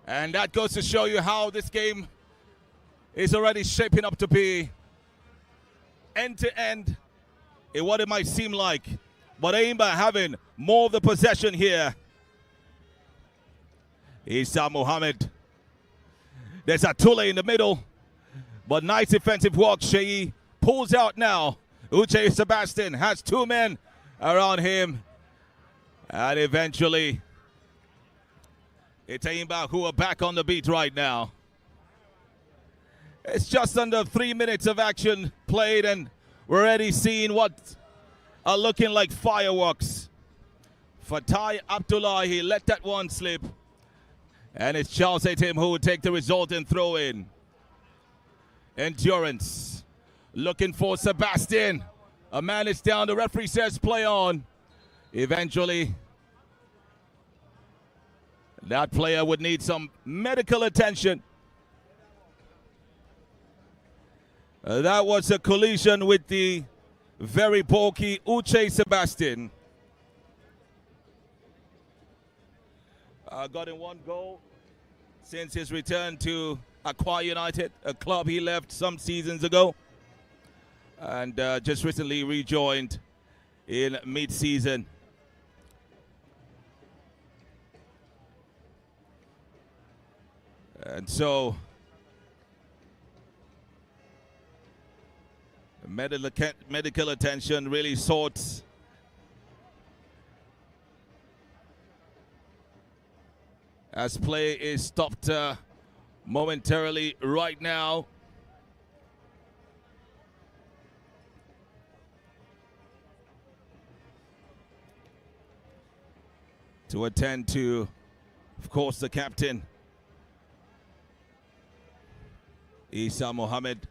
And that goes to show you how this game is already shaping up to be end-to-end in what it might seem like. But ENYIMBA having more of the possession here. Issa Mohammed. There's Atule in the middle. But nice defensive work. Sheyi pulls out now. Uche Sebastian has two men around him. And eventually, it's ENYIMBA who are back on the beat right now. It's just under 3 minutes of action played, and we're already seeing what are looking like fireworks. Fatai Abdullahi let that one slip. And it's Charles Etim who will take the result and throw in. Endurance. Looking for Sebastian. A man is down. The referee says play on. Eventually, that player would need some medical attention. That was a collision with the very bulky Uche Sebastian. Got in one goal since his return to AKWA United, a club he left some seasons ago, and just recently rejoined in mid-season. And so medical attention really sought. As play is stopped momentarily right now. To attend to, of course, the captain, Issa Mohammed.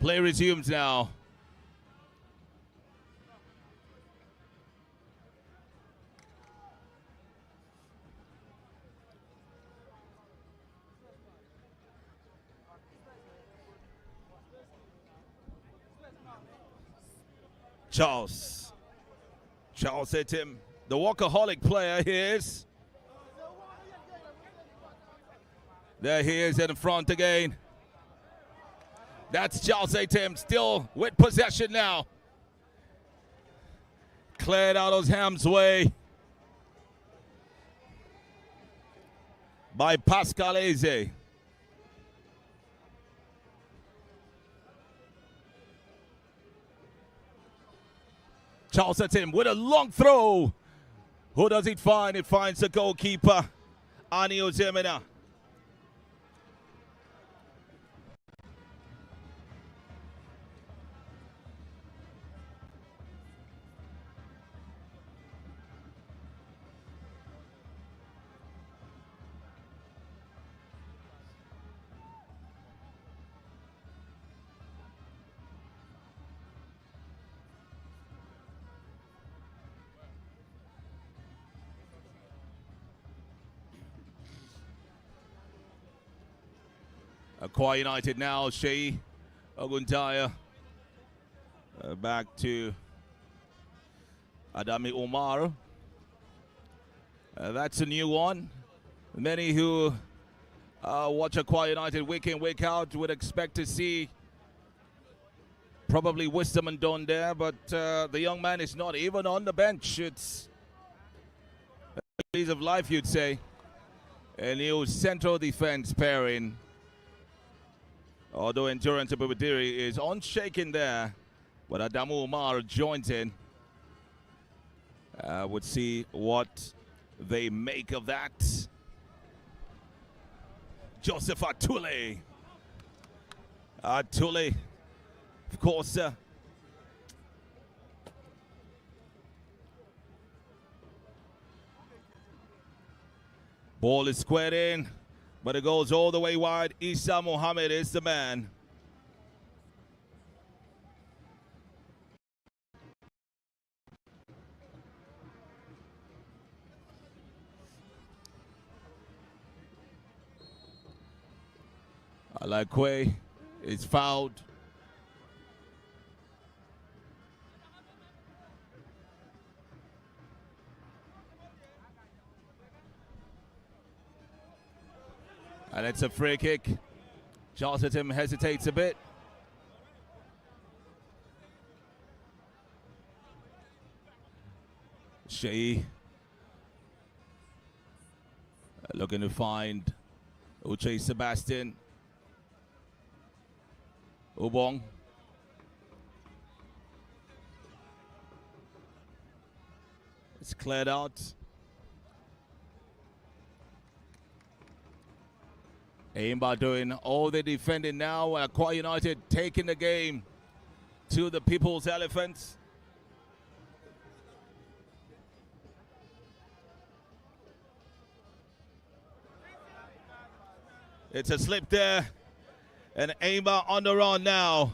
Play resumes now. Charles hit him. The workaholic player he is. There he is in front again. That's Charles Etim still with possession now. Cleared out of Ham's way by Pascal Eze. Charles Etim with a long throw. Who does it find? It finds the goalkeeper, Ani Ozemena. AKWA United now, Sheyi Oguntaya. Back to Adami Omar. That's a new one. Many who watch AKWA United week in, week out would expect to see probably Wisdom and Don there, but the young man is not even on the bench. It's a piece of life, you'd say. A new central defense pairing. Although Endurance Abubadiri is unshaken there, but Adamu Umar joins in. Would see what they make of that. Joseph Atule. Atule, of course. Ball is squared in. But it goes all the way wide. Issa Mohammed is the man. AKWA is fouled. And it's a free kick. Charlton hesitates a bit. Shea looking to find Uche Sebastian. Ubong. It's cleared out. ENYIMBA doing all the defending now. AKWA United taking the game to the People's Elephants. It's a slip there, and ENYIMBA on the run now.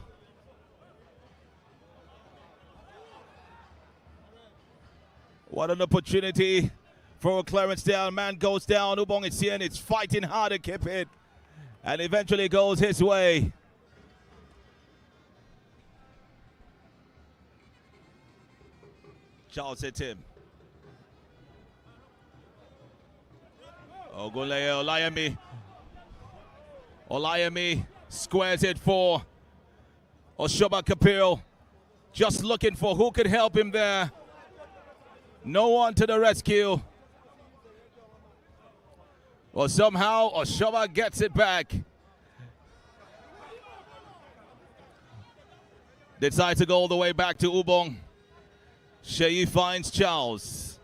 What an opportunity for clearance down. Man goes down. Ubong Etienne is fighting hard to keep it, and eventually goes his way. Charles hits him. Olayemi. Olayemi squares it for Oshoba Kapil. Just looking for who could help him there. No one to the rescue. Well, somehow Oshoba gets it back. Decides to go all the way back to Ubong. Shei finds Charles.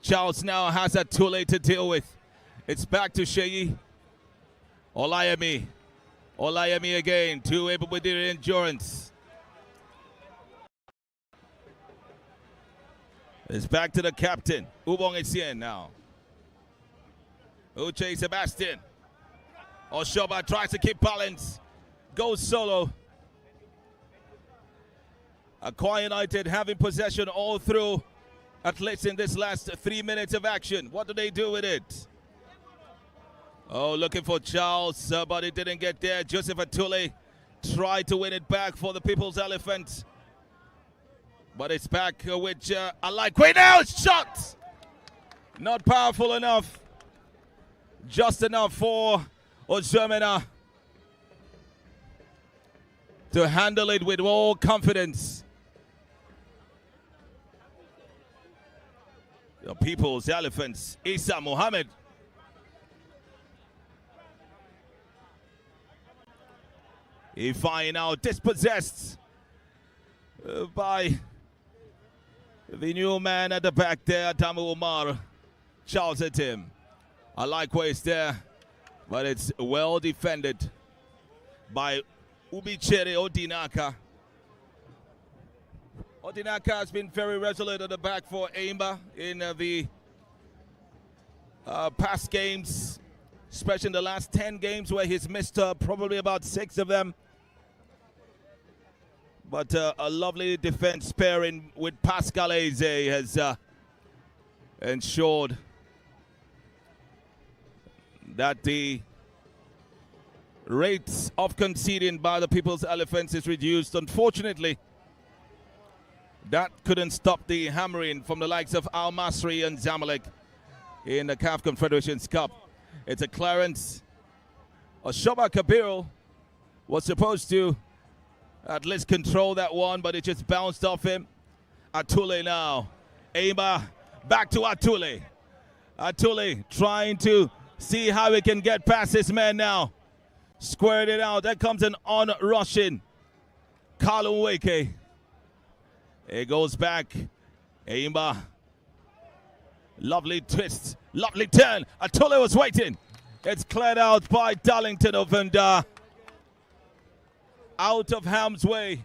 Charles now has a Tule to deal with. It's back to Shei. Olayemi. Olayemi again. Too able with the endurance. It's back to the captain. Ubong Etienne now. Uche Sebastian. Oshoba tries to keep balance. Goes solo. AKWA United having possession all through, at least in this last 3 minutes of action. What do they do with it? Oh, looking for Charles, but it didn't get there. Joseph Atule tried to win it back for the People's Elephant. But it's back with AKWA now. Shot! Not powerful enough. Just enough for Ozomena to handle it with all confidence. The People's Elephants, Isa Mohammed. Ifai now dispossessed by the new man at the back there, Tamu Umar. Charles at him. AKWA is there, but it's well defended by Ubichere Odinaka. Odinaka has been very resolute at the back for ENYIMBA in the past games, especially in the last 10 games where he's missed probably about 6 of them. But a lovely defense pairing with Pascal Eze has ensured that the rates of conceding by the People's Elephants is reduced. Unfortunately, that couldn't stop the hammering from the likes of Al Masri and Zamalek in the CAF Confederations Cup. It's a clearance. Oshoba Kabir was supposed to at least control that one, but it just bounced off him. Atule now. ENYIMBA back to Atule. Atule trying to see how he can get past this man now. Squared it out. There comes an on-rushing Carlo Weke. It goes back. ENYIMBA. Lovely twist. Lovely turn. Atule was waiting. It's cleared out by Darlington Ovenda. Out of harm's way.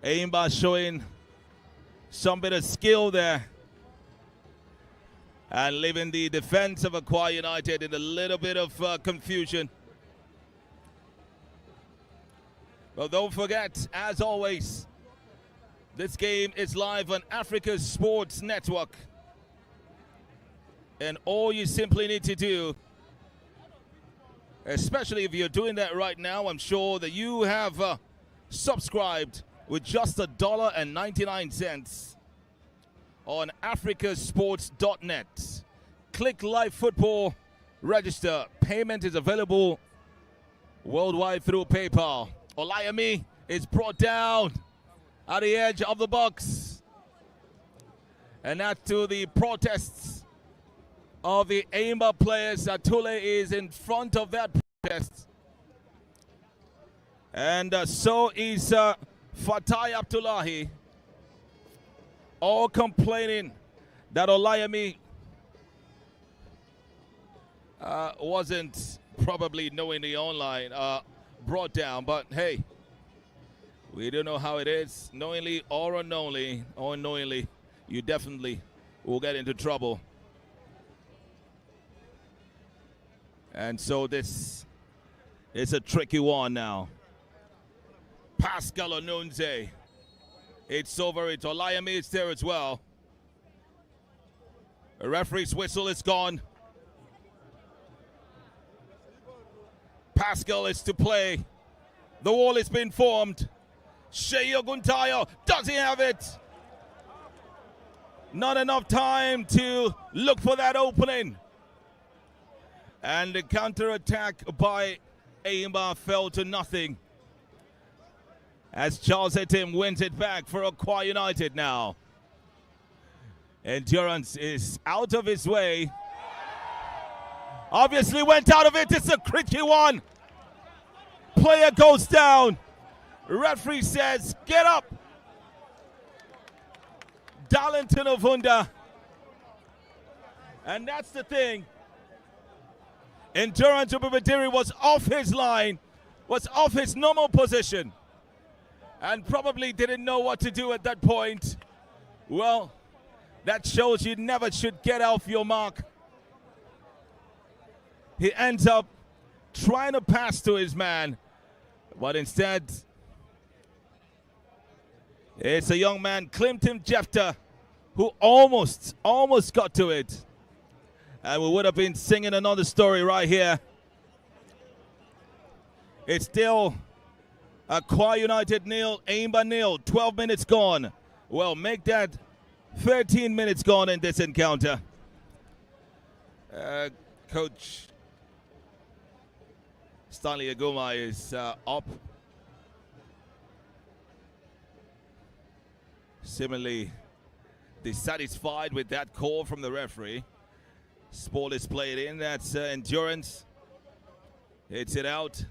ENYIMBA showing some bit of skill there, and leaving the defense of AKWA United in a little bit of confusion. But don't forget, as always, this game is live on Africa's Sports Network. And all you simply need to do, especially if you're doing that right now, I'm sure that you have subscribed with just $1.99 on africasports.net. Click Live Football. Register. Payment is available worldwide through PayPal. Olayemi is brought down at the edge of the box. And that's to the protests of the ENYIMBA players. Atule is in front of that protest. And so is Fatai Abdullahi. All complaining that Olayemi wasn't probably knowingly online brought down. But hey, we don't know how it is. Knowingly or unknowingly, you definitely will get into trouble. And so this is a tricky one now. Pascal Onunze. It's over. It's Olayemi is there as well. The referee's whistle is gone. Pascal is to play. The wall has been formed. Sheyi Oguntayo, does he have it? Not enough time to look for that opening. And the counter-attack by ENYIMBA fell to nothing. As Charles Etim wins it back for AKWA United now. Endurance is out of his way. Obviously went out of it. It's a tricky one. Player goes down. Referee says, get up. Darlington Ovunda. And that's the thing. Endurance Ubibadiri was off his line, was off his normal position, and probably didn't know what to do at that point. Well, that shows you never should get off your mark. He ends up trying to pass to his man, but instead, it's a young man, Clinton Jefter, who almost got to it. And we would have been singing another story right here. It's still AKWA United 0, ENYIMBA 0, 12 minutes gone. Well, make that 13 minutes gone in this encounter. Coach Stanley Aguma is up. Similarly dissatisfied with that call from the referee. Sport is played in. That's Endurance. Hits it out.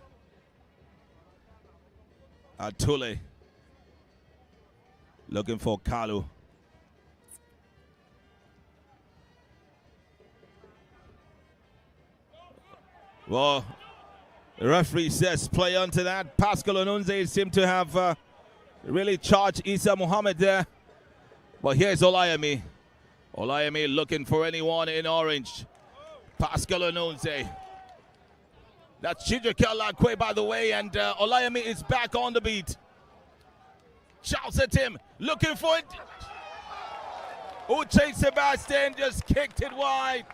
Atule looking for Kalu. Well, the referee says play onto that. Pascal Onunze seemed to have really charged Isa Muhammad there. But here's Olayemi. Olayemi looking for anyone in orange. Pascal Onunze. That's Chijioke Olakwe, by the way, and Olayemi is back on the beat. Shouts at him, looking for it. Uche Sebastian just kicked it wide.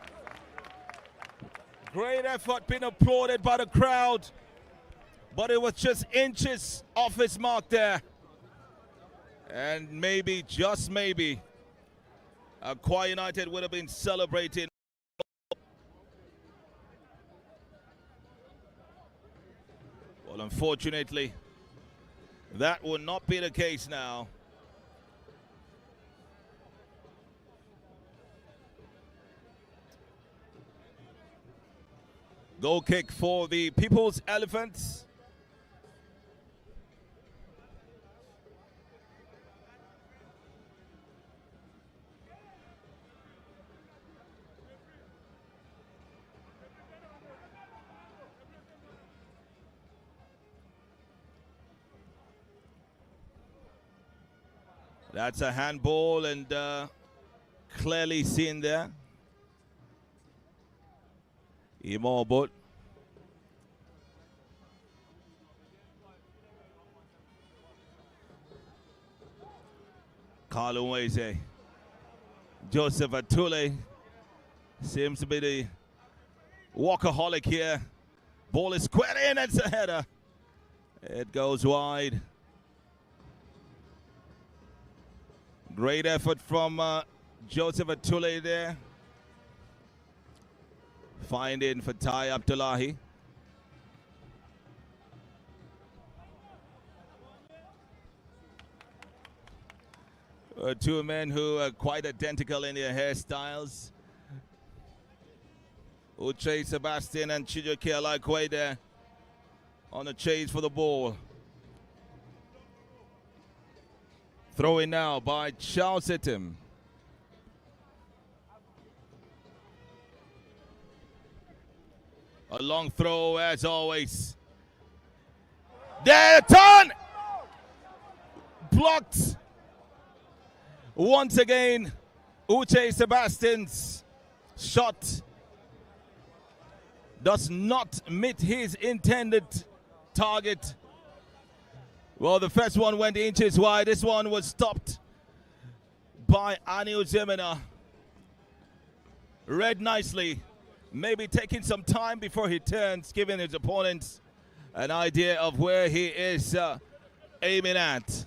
Great effort being applauded by the crowd, but it was just inches off his mark there. And maybe, just maybe, AKWA United would have been celebrating. Well, unfortunately, that will not be the case now. Goal kick for the People's Elephants. That's a handball and clearly seen there. Imobot. Carlo Weze. Joseph Atule seems to be the walkaholic here. Ball is squared in, it's a header. It goes wide. Great effort from Joseph Atule there. Finding for Ty Abdullahi. Two men who are quite identical in their hairstyles. Uche Sebastian and Chijoke Alakwe there on the chase for the ball. Throwing now by Charles Itim. A long throw as always. There, turn! Blocked. Once again, Uche Sebastian's shot does not meet his intended target. Well, the first one went inches wide. This one was stopped by Anil Zemina. Read nicely. Maybe taking some time before he turns, giving his opponents an idea of where he is aiming at.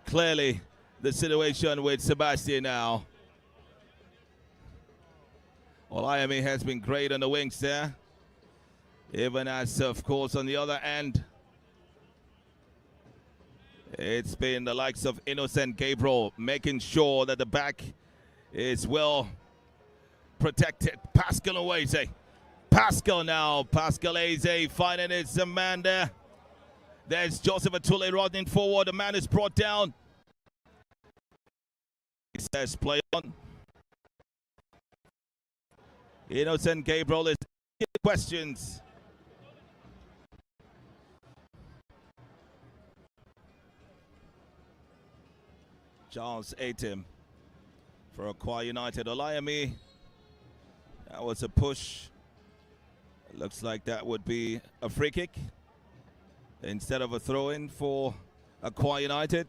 Clearly, the situation with Sebastian now. Olayemi has been great on the wings there. Even as, of course, on the other end, it's been the likes of Innocent Gabriel making sure that the back is well protected. Pascal Oweze. Pascal now. Pascal Eze finding his man there. There's Joseph Atule running forward. The man is brought down. He says play on. Innocent Gabriel is asking questions. Charles Atim for AKWA United. Olayemi. That was a push. It looks like that would be a free kick instead of a throw-in for AKWA United.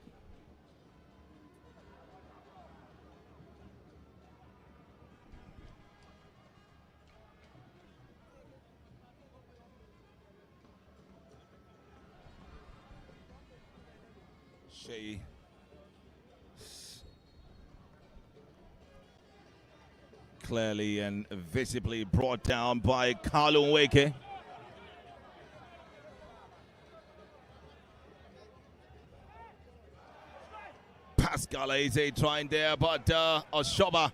Shea clearly and visibly brought down by Carlo Weke. Pascal Eze trying there, but Oshoba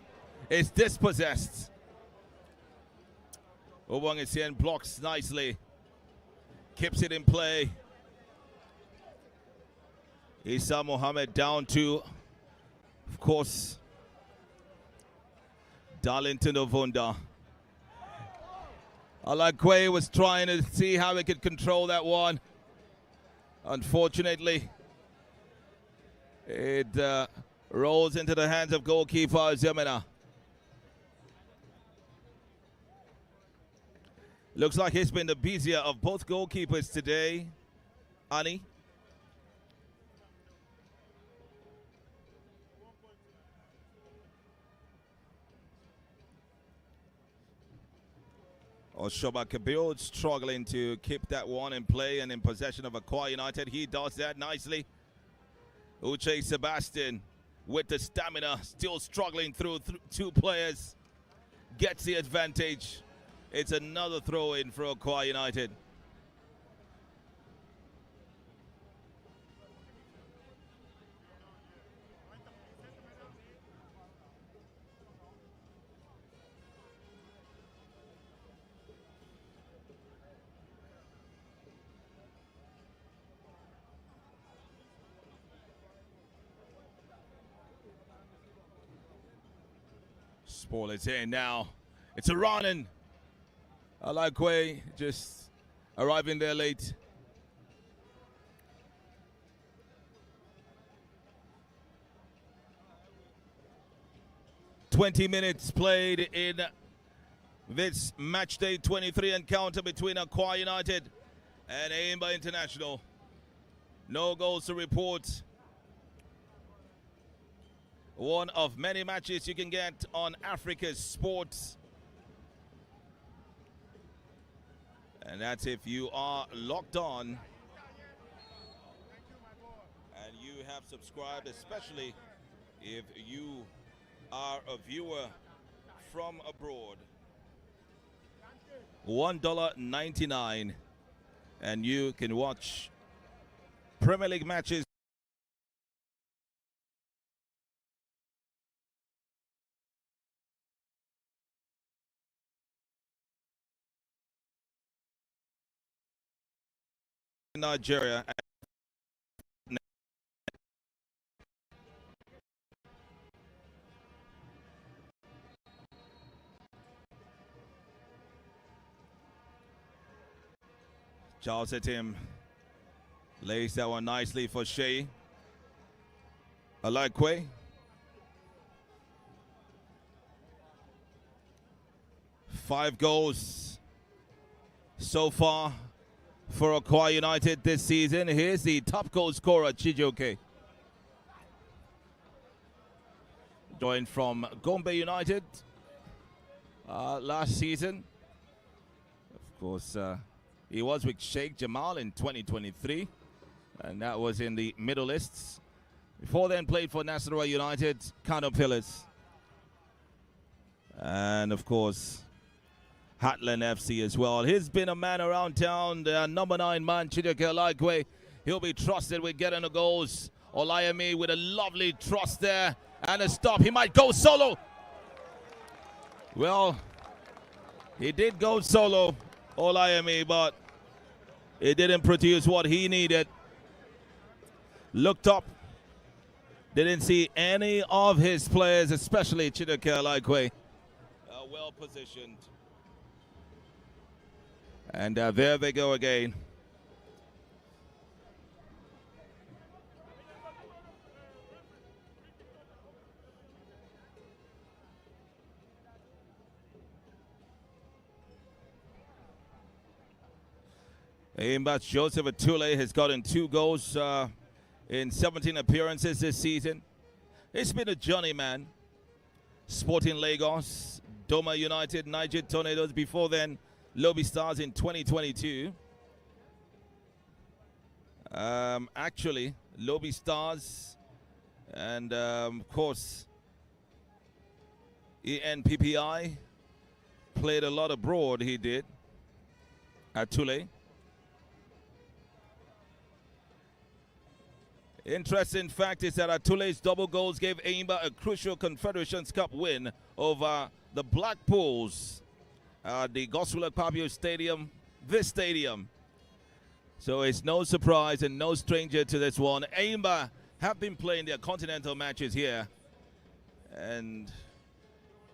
is dispossessed. Obongisien blocks nicely, keeps it in play. Isa Mohammed down to, of course, Darlington Ovunda. Alakwe was trying to see how he could control that one. Unfortunately, it rolls into the hands of goalkeeper Zemina. Looks like he's been the busier of both goalkeepers today, Ani. Oshoba Kabir struggling to keep that one in play and in possession of AKWA United. He does that nicely. Uche Sebastian with the stamina, still struggling through two players. Gets the advantage. It's another throw-in for AKWA United. Ball is in now. It's a run-in. Alakwe just arriving there late. "20 minutes played in this match day 23 encounter between AKWA United and ENYIMBA International. No goals to report. One of many matches you can get on Africa's Sports. And that's if you are locked on and you have subscribed, especially if you are a viewer from abroad. $1.99, and you can watch Premier League matches. Nigeria. Charles at him. Lays that one nicely for Shea. AKWA. Five goals so far for AKWA United this season. Here's the top goal scorer, Chijioke. Joined from Gombe United last season. Of course, he was with Sheikh Jamal in 2023, and that was in the Middle East. Before then, played for Nasarawa United, Kano Pillars. And of course, Hatland FC as well. He's been a man around town, the number 9 man, Chijioke AKWA. He'll be trusted with getting the goals. Olayemi with a lovely trust there, and a stop. He might go solo. Well, he did go solo, Olayemi, but it didn't produce what he needed. Looked up, didn't see any of his players, especially Chijioke AKWA, well positioned. And there they go again. But Joseph Atule has gotten 2 goals in 17 appearances this season. It's been a journey, man. Sporting Lagos, Doma United, Niger Tornadoes. Before then, Lobby Stars in 2022. Actually, Lobby Stars and, of course, ENPFL played a lot abroad, he did, at Tule. Interesting fact is that Atule's double goals gave ENYIMBA a crucial Confederations Cup win over the Black Bulls at the Goswell Akpabio Stadium, this stadium. So it's no surprise and no stranger to this one. ENYIMBA have been playing their continental matches here. And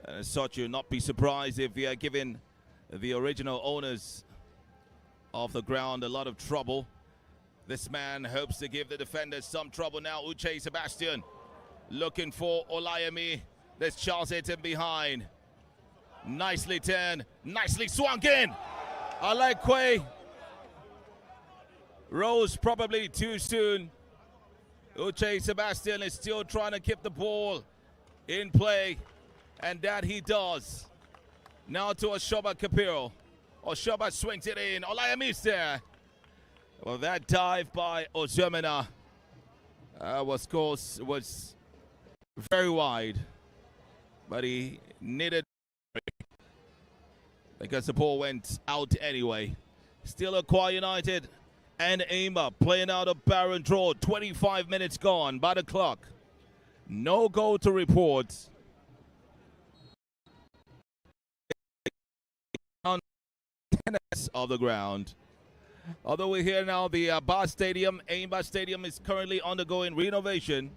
as such, you'll not be surprised if we are giving the original owners of the ground a lot of trouble. This man hopes to give the defenders some trouble now. Uche Sebastian looking for Olayemi. There's Charles Eaton behind. Nicely turned, nicely swung in. AKWA rose probably too soon. Uche Sebastian is still trying to keep the ball in play, and that he does. Now to Oshoba Kapiro. Oshoba swings it in. Olayemi's there. Well, that dive by Ozemena was very wide, but he needed because the ball went out anyway. Still AKWA United and ENYIMBA playing out a barren draw. 25 minutes gone by the clock. No goal to report. Tennis of the ground. Although we're here now, the Bar Stadium, ENYIMBA Stadium, is currently undergoing renovation.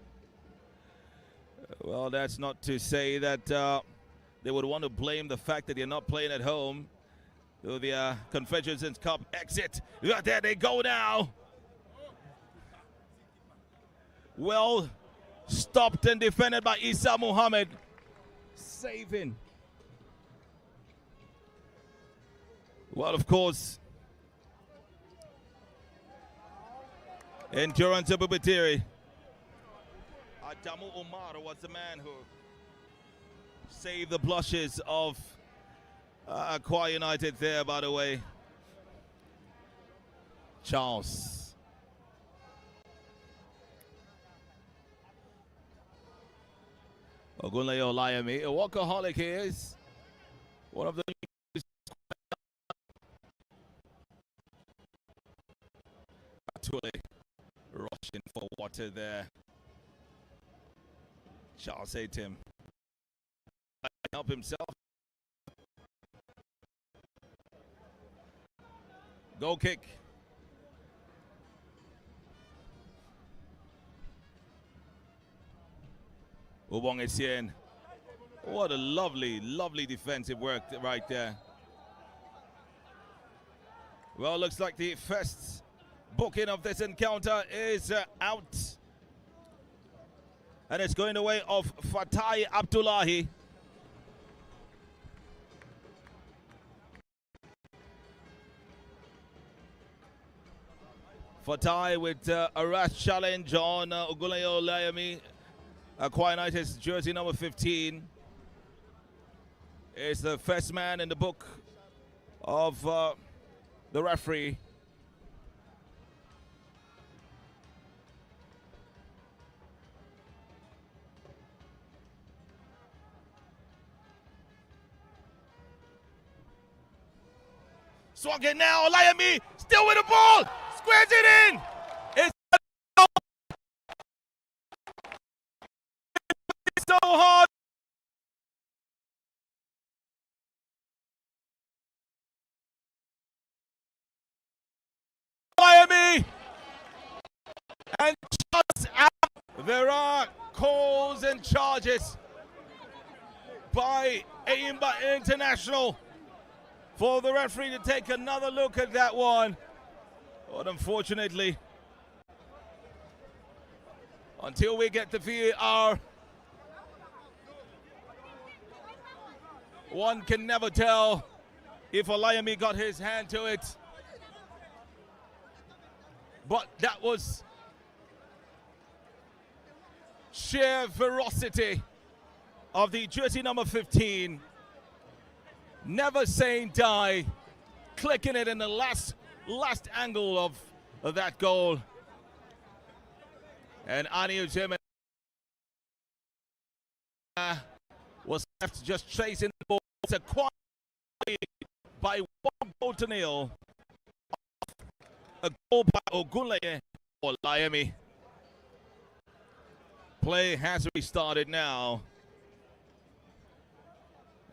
Well, that's not to say that they would want to blame the fact that they're not playing at home. So the Confederations Cup exit. There they go now. Well stopped and defended by Isa Muhammad. Saving. Well, of course, Endurance of Bubitiri. Adamu Umar was the man who saved the blushes of AKWA United there, by the way. Charles. Ogunleye Olayemi, a workaholic he is. One of the Tule rushing for water there. Charles Atim help himself. Goal kick. Ubong Essien. What a lovely defensive work right there. Well, looks like the first booking of this encounter is out. And it's going the way of Fatai Abdullahi. Fatai with a rash challenge on Ogulayo Layami. AKWA United's jersey number 15 is the first man in the book of the referee. Swung it now, Layami still with the ball, squares it in. It's so hard. Miami and just out. There are calls and charges by ENYIMBA International for the referee to take another look at that one. But unfortunately, until we get the VAR, one can never tell if Olayemi got his hand to it. But that was sheer ferocity of the jersey number 15. Never saying die, clicking it in the last angle of that goal. And Aniu Jim was left just chasing the ball. It's a quiet lead by 1 goal to 0. A goal by Ogunleye or Layemi. Play has restarted now.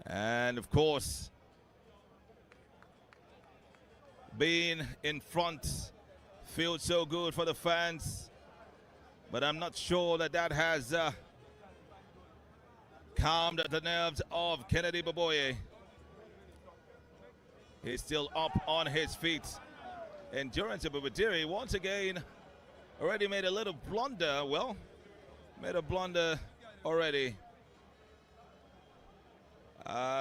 And of course, being in front feels so good for the fans, but I'm not sure that has calmed the nerves of Kennedy Baboye. He's still up on his feet. Endurance of Babadiri once again already made a little blunder. Well, made a blunder already.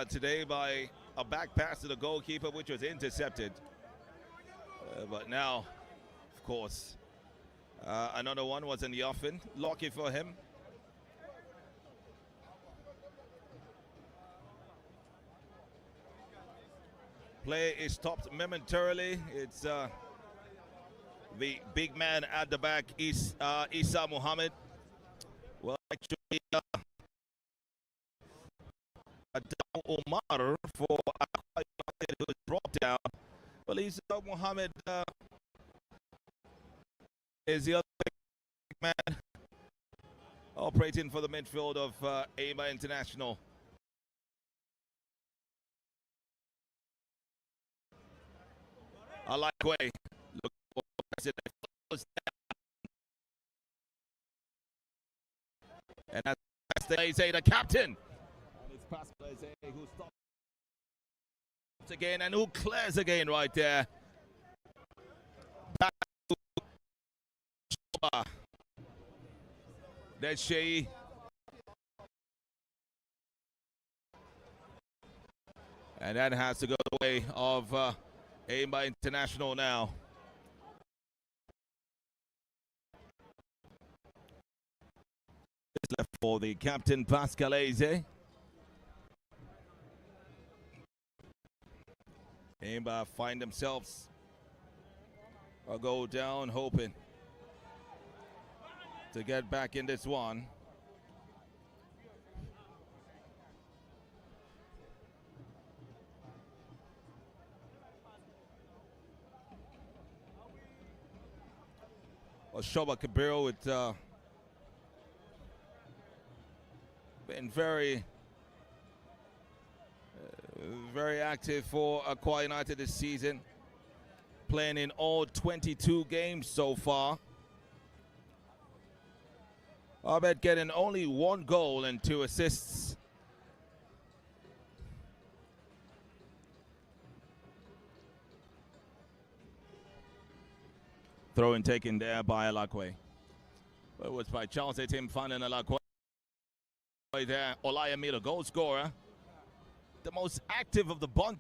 Today by a back pass to the goalkeeper, which was intercepted. But now, of course, another one was in the offing. Lucky for him. Play is stopped momentarily. It's the big man at the back, Isa Muhammad. Well, actually, Omar for AKWA United, who was brought down. Well, Isa Muhammad is the other big man operating for the midfield of ENYIMBA International. I like way. Look for and that's the captain. And it's Pascal who stops again and who clears again right there. Back to Shoba. There's Shea. And that has to go the way of ENYIMBA International now. It's left for the captain, Pascal Eze. ENYIMBA find themselves a goal down, hoping to get back in this one. . Shoba Kabiru with been very active for AKWA United this season, playing in all 22 games so far. Abed getting only 1 goal and 2 assists. Throw in taken there by AKWA. It was by Charles Tim finding AKWA there. Olayemi, goal scorer. The most active of the bunch.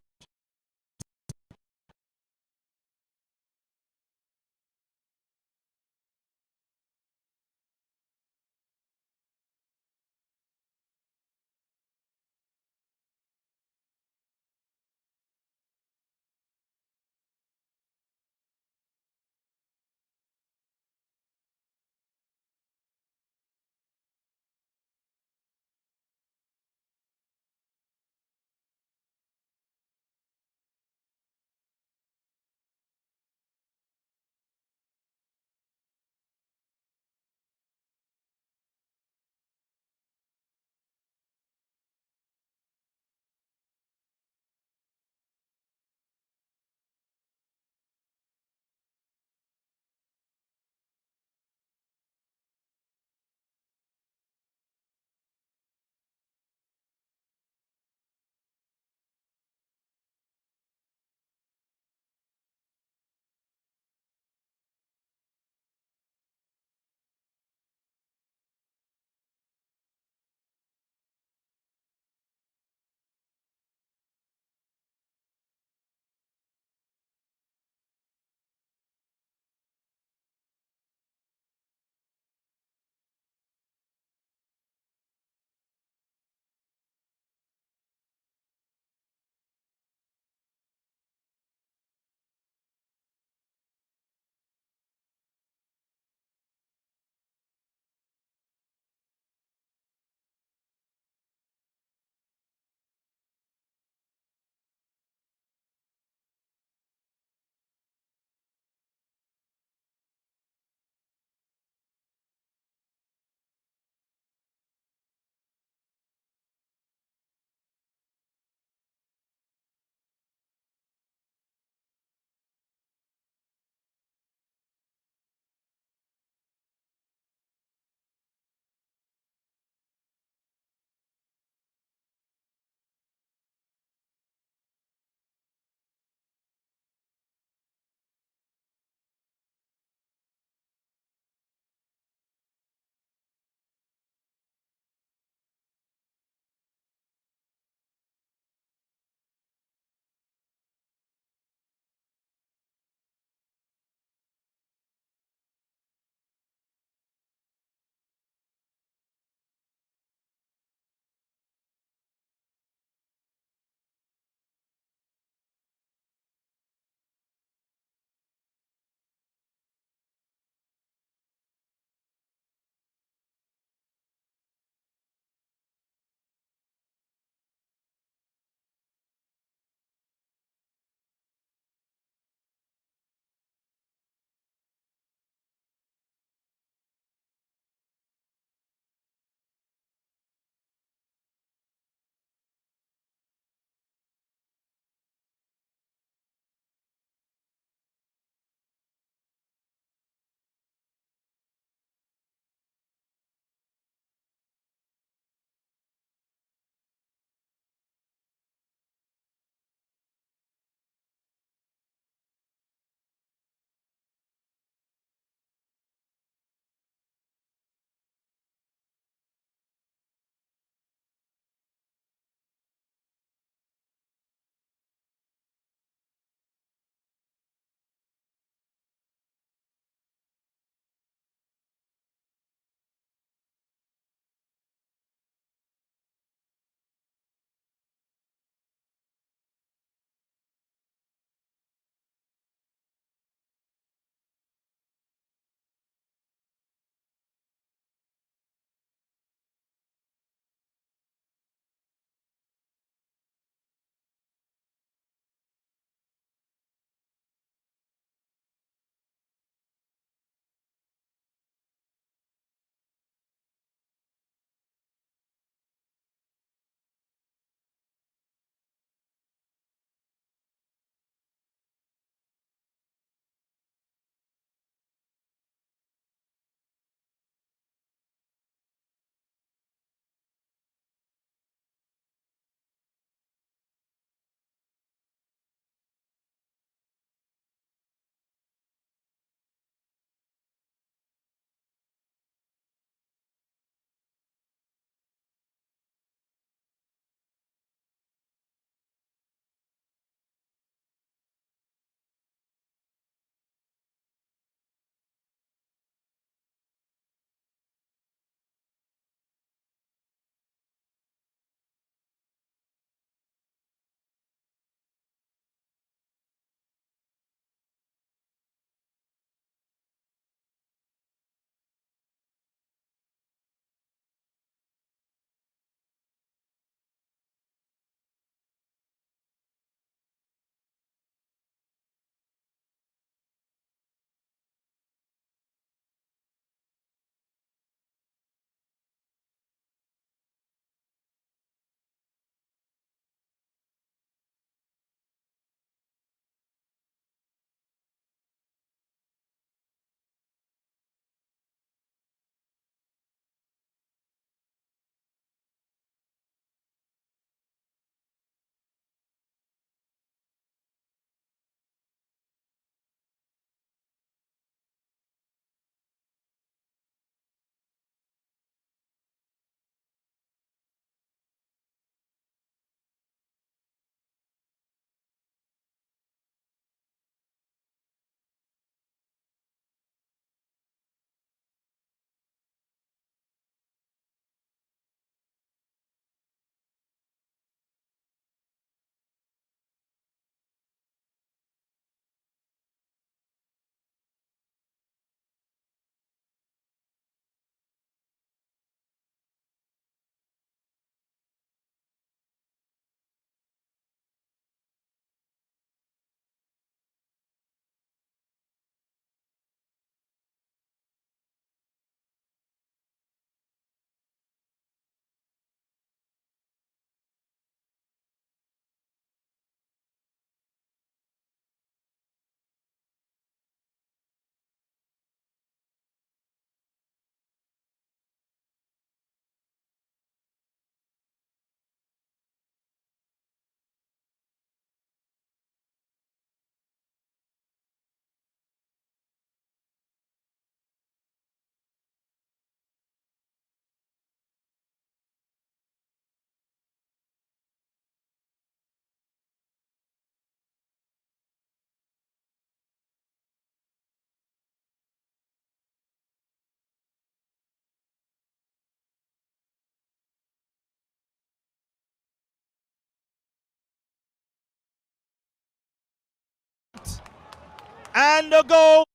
And the goal.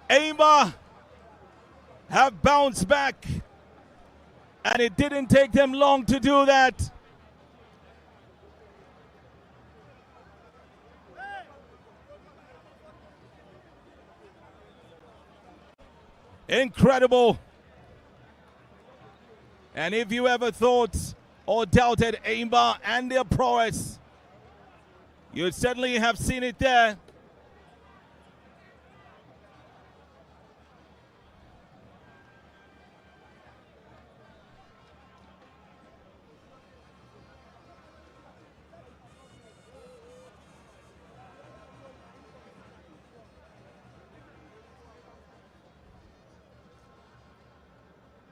ENYIMBA have bounced back, and it didn't take them long to do that. Incredible. And if you ever thought or doubted ENYIMBA and their prowess, you certainly have seen it there.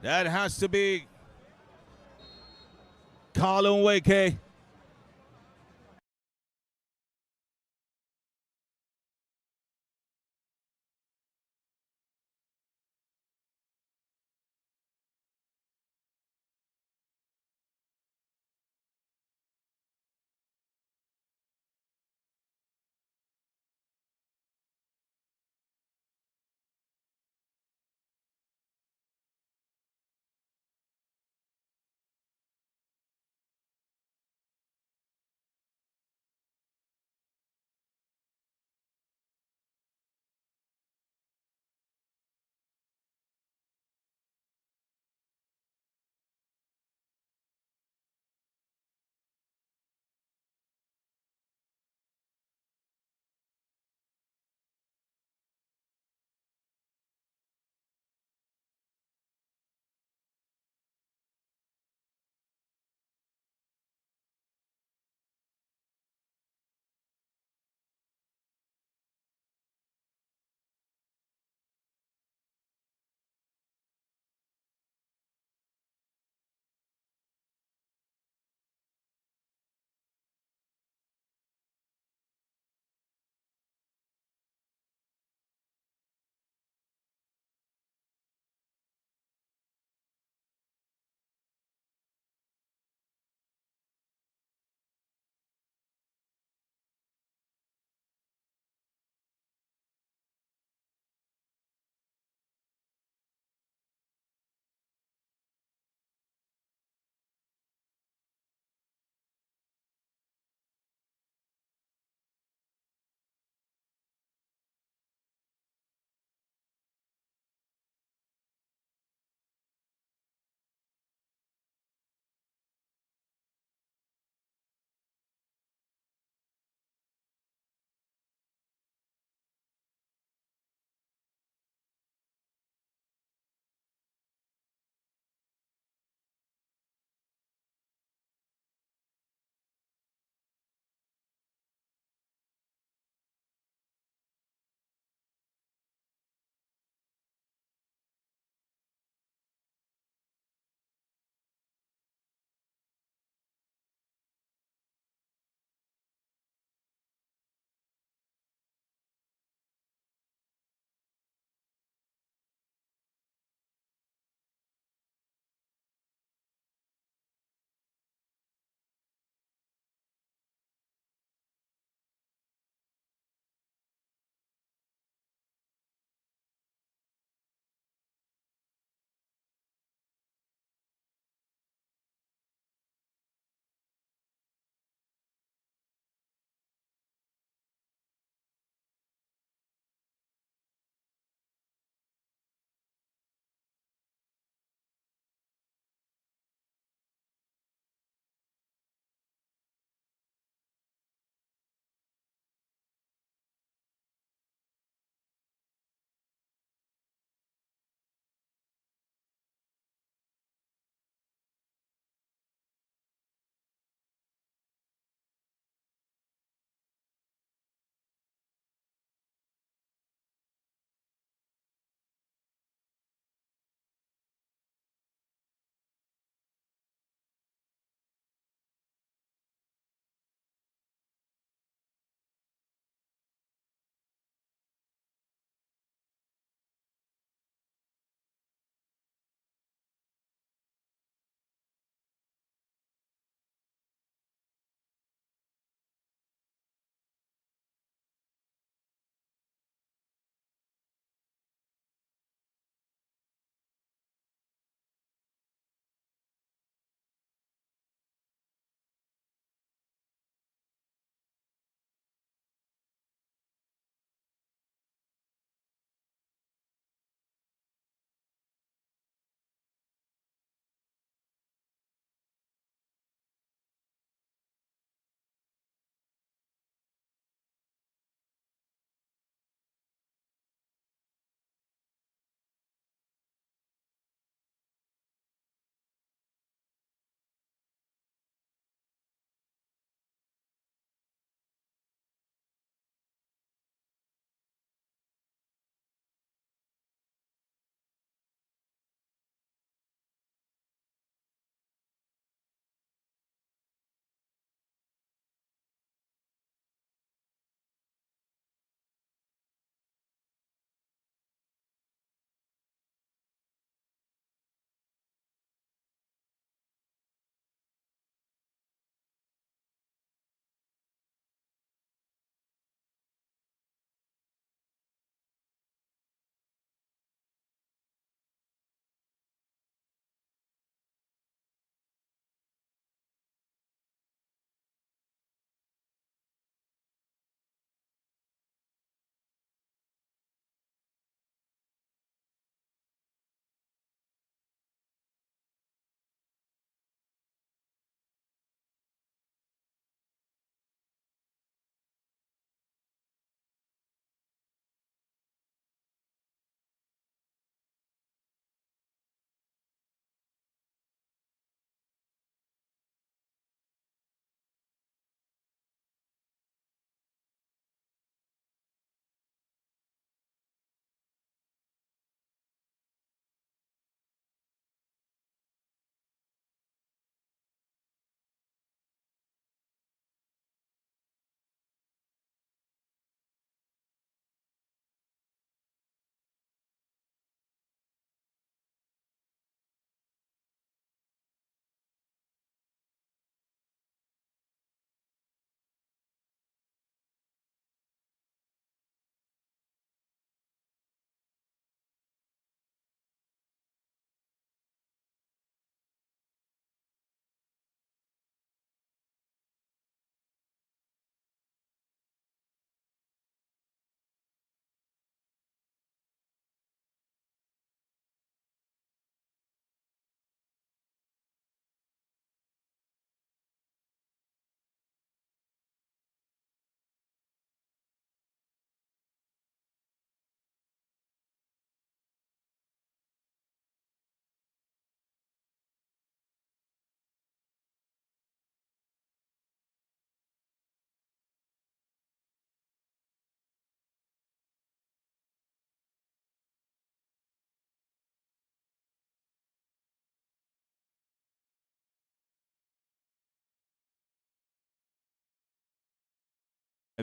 That has to be Carlon Weke.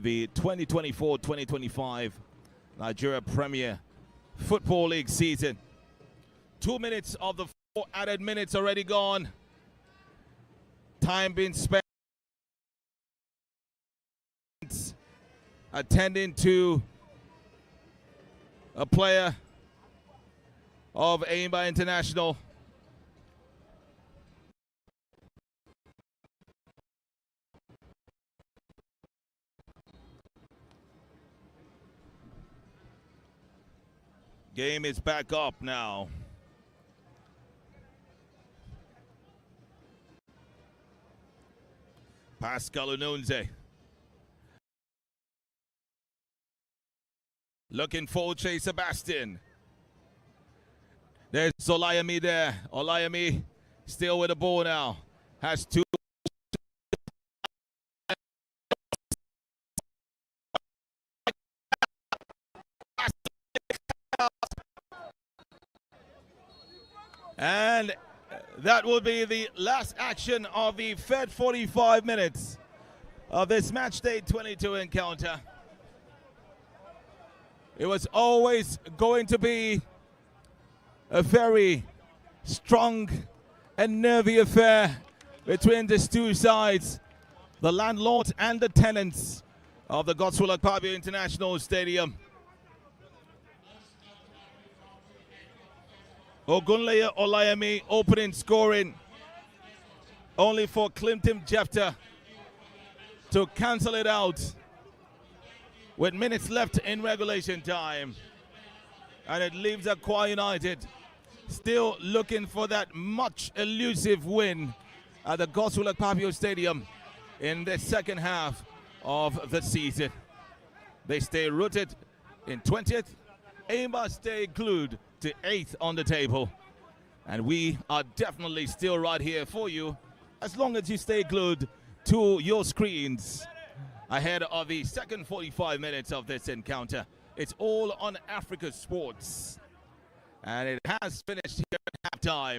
the 2024-2025 Nigeria Premier Football League season. 2 minutes of the 4 added minutes already gone. Time being spent attending to a player of ENYIMBA International. Game is back up now. Pascal Ununze. Looking for Che Sebastian. There's Olayemi there. Olayemi still with the ball now. Has two. And that will be the last action of the Fed 45 minutes of this match day 22 encounter. It was always going to be a very strong and nervy affair between these two sides, the landlords and the tenants of the Godswill Akpabio International Stadium. Ogunleye Olayemi opening scoring, only for Clinton Jefter to cancel it out with minutes left in regulation time. And it leaves AKWA United still looking for that much elusive win at the Godswill Akpabio Stadium in the second half of the season. They stay rooted in 20th. ENYIMBA stay glued to 8th on the table. And we are definitely still right here for you as long as you stay glued to your screens ahead of the second 45 minutes of this encounter. It's all on Africa Sports. And it has finished here at halftime.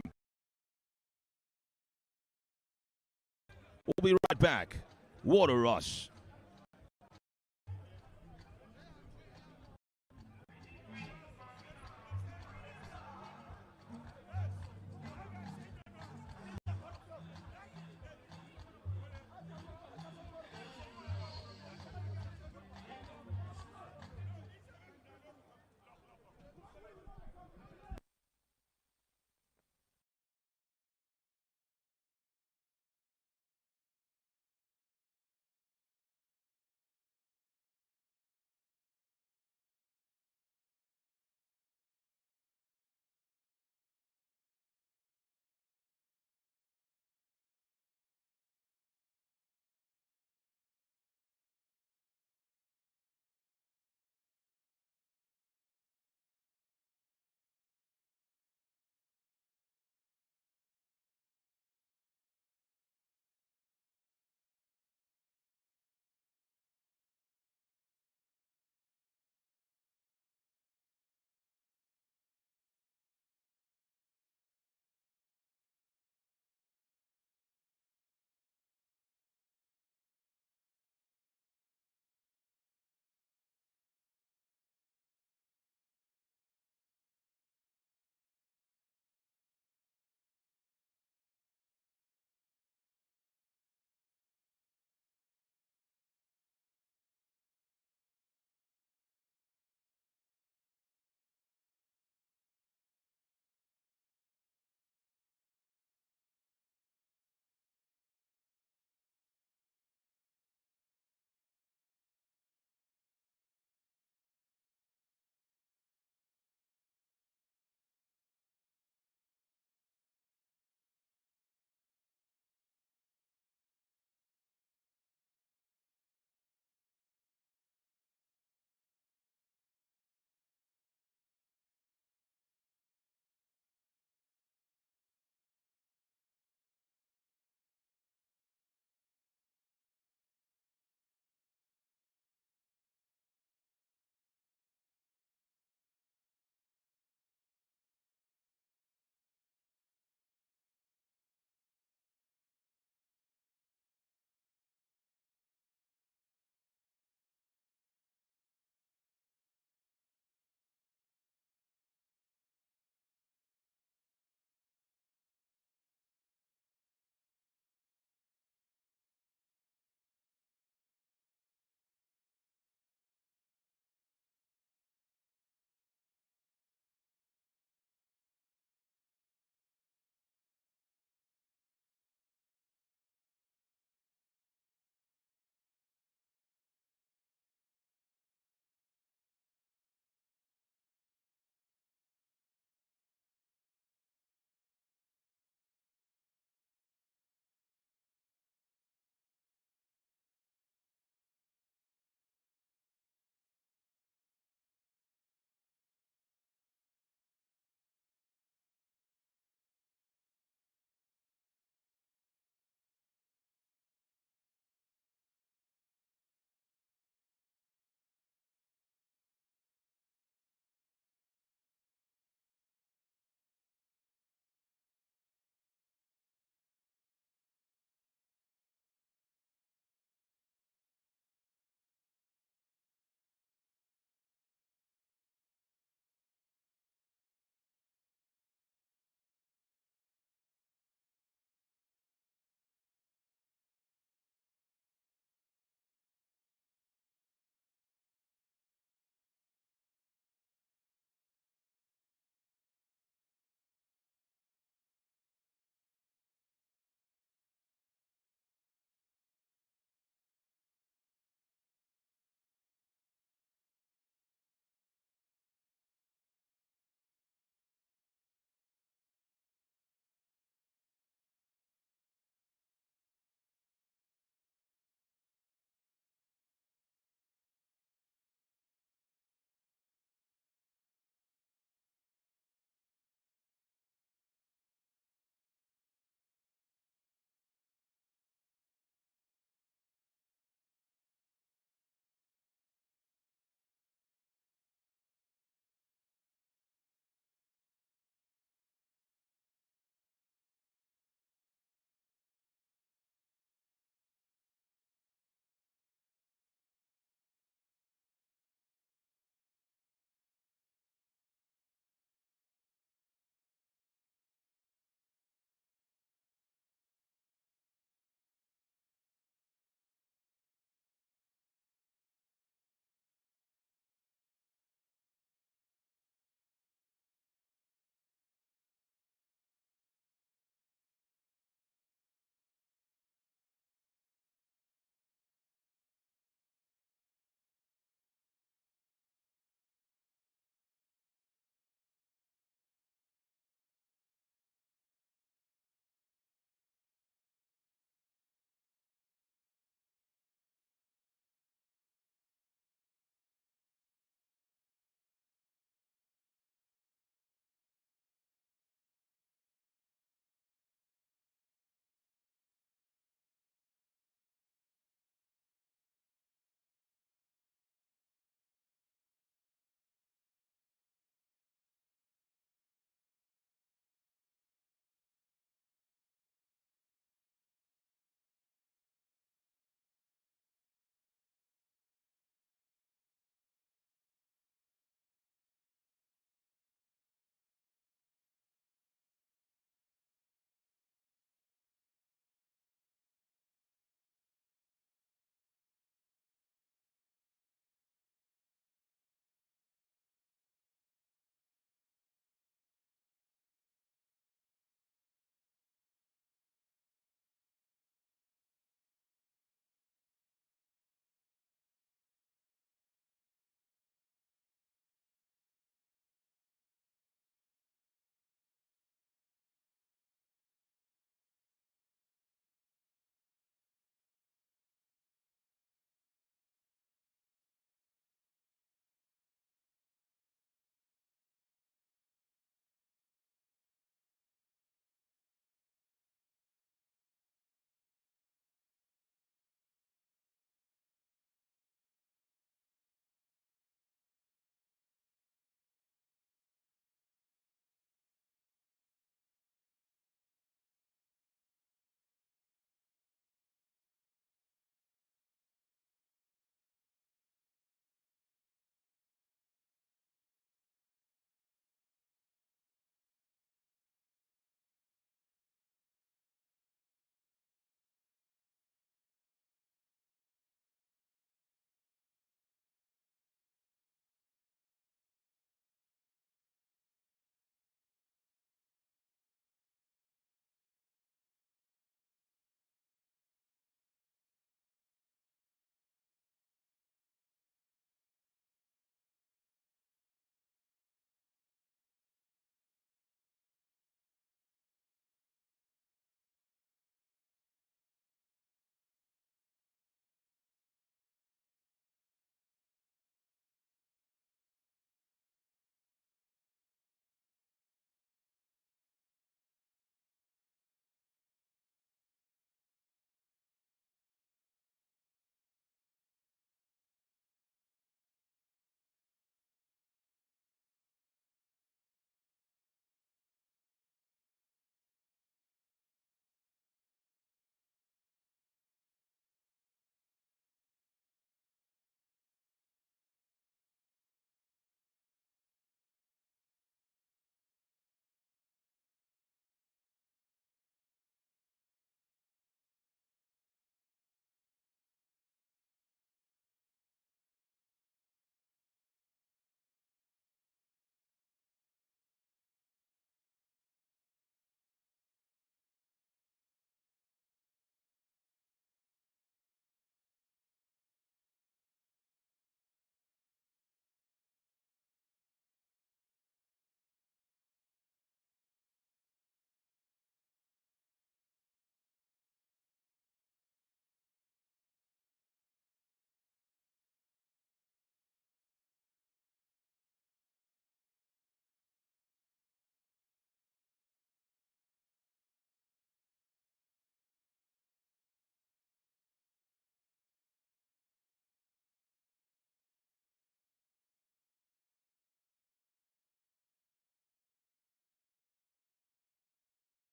We'll be right back. Water Rush.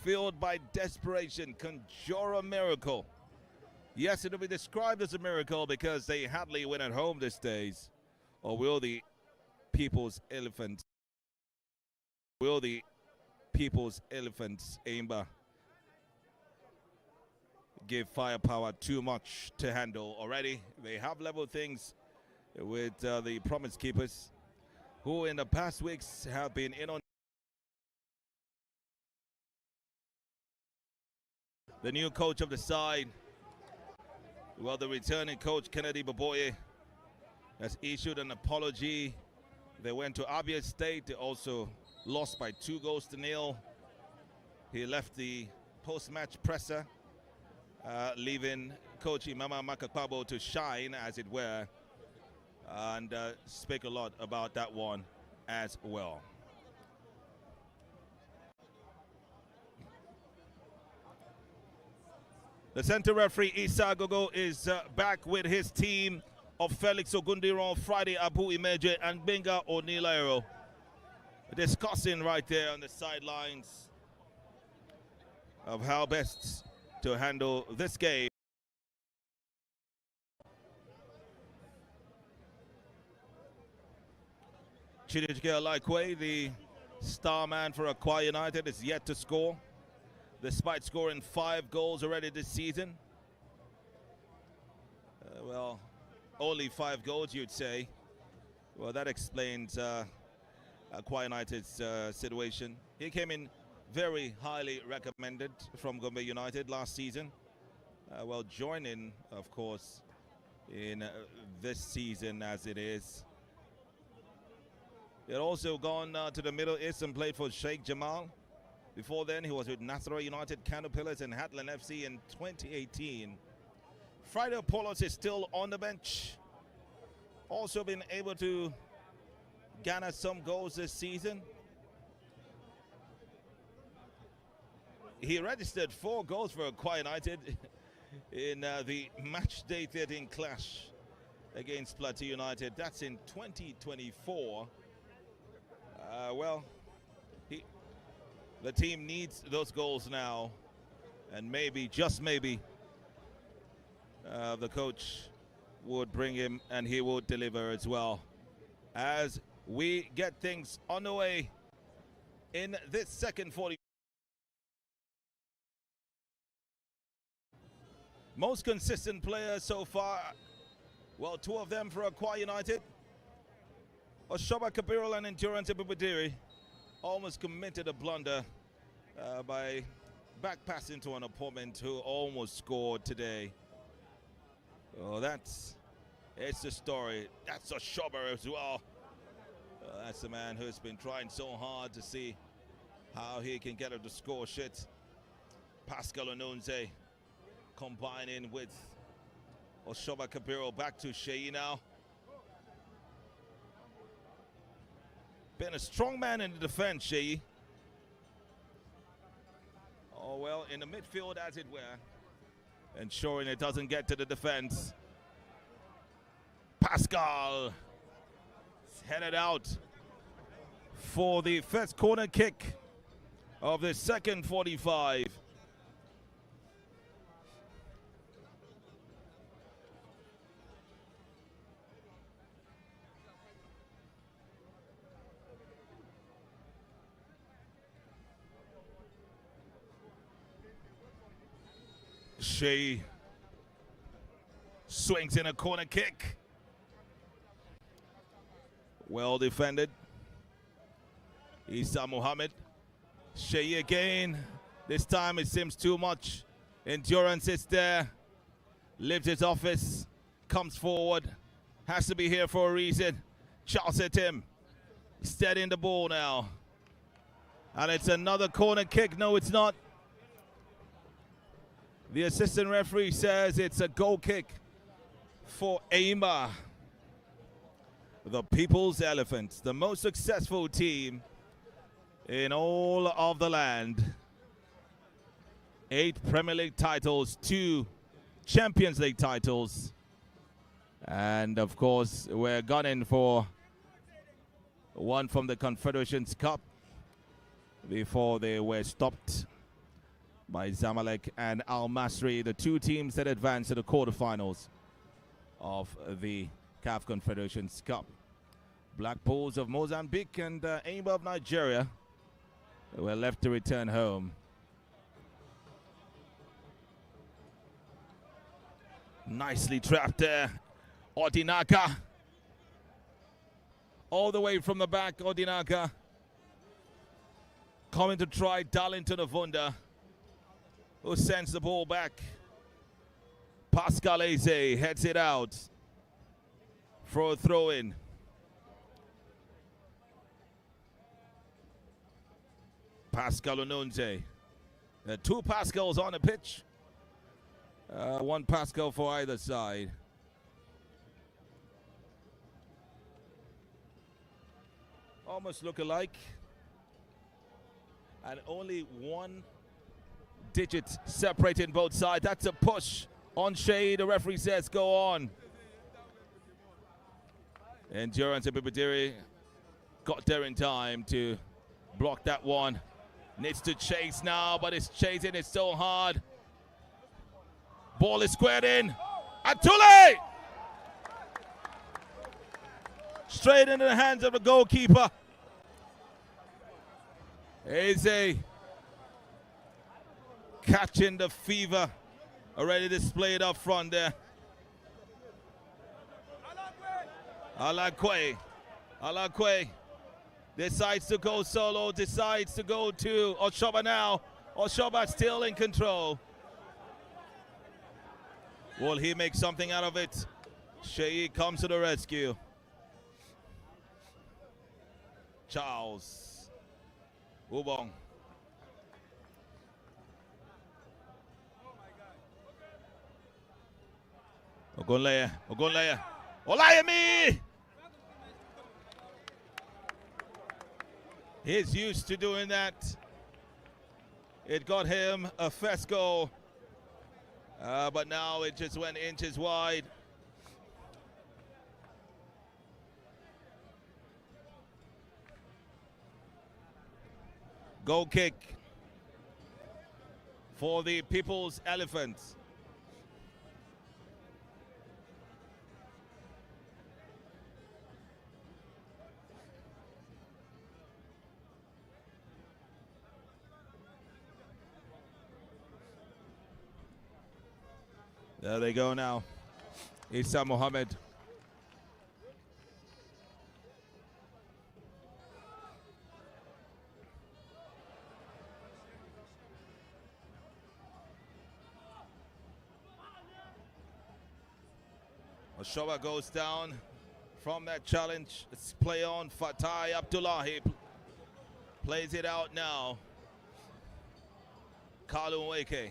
Filled by desperation, conjure a miracle. Yes, it will be described as a miracle because they hardly win at home these days. Or will the people's elephants, ENYIMBA, give firepower too much to handle already? They have leveled things with the promise keepers, who in the past weeks have been in on the new coach of the side. Well, the returning coach, Kennedy Baboye, has issued an apology. They went to Abia State. They also lost by 2-0. He left the post-match presser, leaving Coach Imama Makakwabo to shine, as it were, and speak a lot about that one as well. The center referee, Issa Gogo, is back with his team of Felix Ogundiron, Friday Abu Imeje, and Benga Onilairo, discussing right there on the sidelines of how best to handle this game. Chidijike Alaikwe, the star man for AKWA United, is yet to score, despite scoring 5 goals already this season. Well, only 5 goals, you'd say. Well, that explains AKWA United's situation. He came in very highly recommended from Gombe United last season. Well, joining, of course, in this season as it is. He had also gone to the Middle East and played for Sheikh Jamal. Before then, he was with Nasarawa United, Caterpillars, and Hatland FC in 2018. Friday Apollos is still on the bench. Also been able to garner some goals this season. He registered 4 goals for AKWA United in the match day 13 clash against Plateau United. That's in 2024. Well, the team needs those goals now, and maybe, just maybe, the coach would bring him and he would deliver as well, as we get things on the way in this second 40. Most consistent players so far, well, 2 of them for AKWA United. Oshoba Kabirol and Endurance Ibubadiri almost committed a blunder by back passing to an opponent who almost scored today. Oh, it's the story. That's Oshoba as well. That's the man who's been trying so hard to see how he can get her to score shit. Pascal Onunze combining with Oshoba Kabirol. Back to Shei now. Been a strong man in the defense, Shei. Oh, well, in the midfield, as it were, ensuring it doesn't get to the defense. Pascal is headed out for the first corner kick of the second 45. Shea swings in a corner kick. Well defended. Issa Muhammad. Shea again. This time it seems too much. Endurance is there. Lives his office. Comes forward. Has to be here for a reason. Charles at him. Steadying the ball now. And it's another corner kick. No, it's not. The assistant referee says it's a goal kick for ENYIMBA, the People's Elephants, the most successful team in all of the land. 8 Premier League titles, 2 Champions League titles, and of course we're gunning for one from the Confederations Cup. before they were stopped by Zamalek and Al Masri, the two teams that advanced to the quarterfinals of the CAF Confederations Cup. Black Bulls of Mozambique and ENYIMBA of Nigeria were left to return home. Nicely trapped there, Odinaka. All the way from the back, Odinaka. Coming to try Darlington Avunda, who sends the ball back. Pascal Eze heads it out for a throw-in. Pascal Onunze. Two Pascals on the pitch. One Pascal for either side. Almost look alike. And only one digit separating both sides. That's a push on Shea. The referee says go on. Endurance and Bibadiri got there in time to block that one. Needs to chase now, but it's chasing it so hard. Ball is squared in. Atule! Straight into the hands of the goalkeeper. Eze catching the fever. Already displayed up front there. Alakwe decides to go solo, decides to go to Oshoba now. Oshoba still in control. Will he make something out of it? Shei comes to the rescue. Charles Ubong. Ogunleye. Olayemi! He's used to doing that. It got him a first goal. But now it just went inches wide. Goal kick for the People's Elephants. There they go now. Issa Mohammed. Oshoba goes down from that challenge. Let's play on. Fatai Abdullahi plays it out now. Kalu Nweke.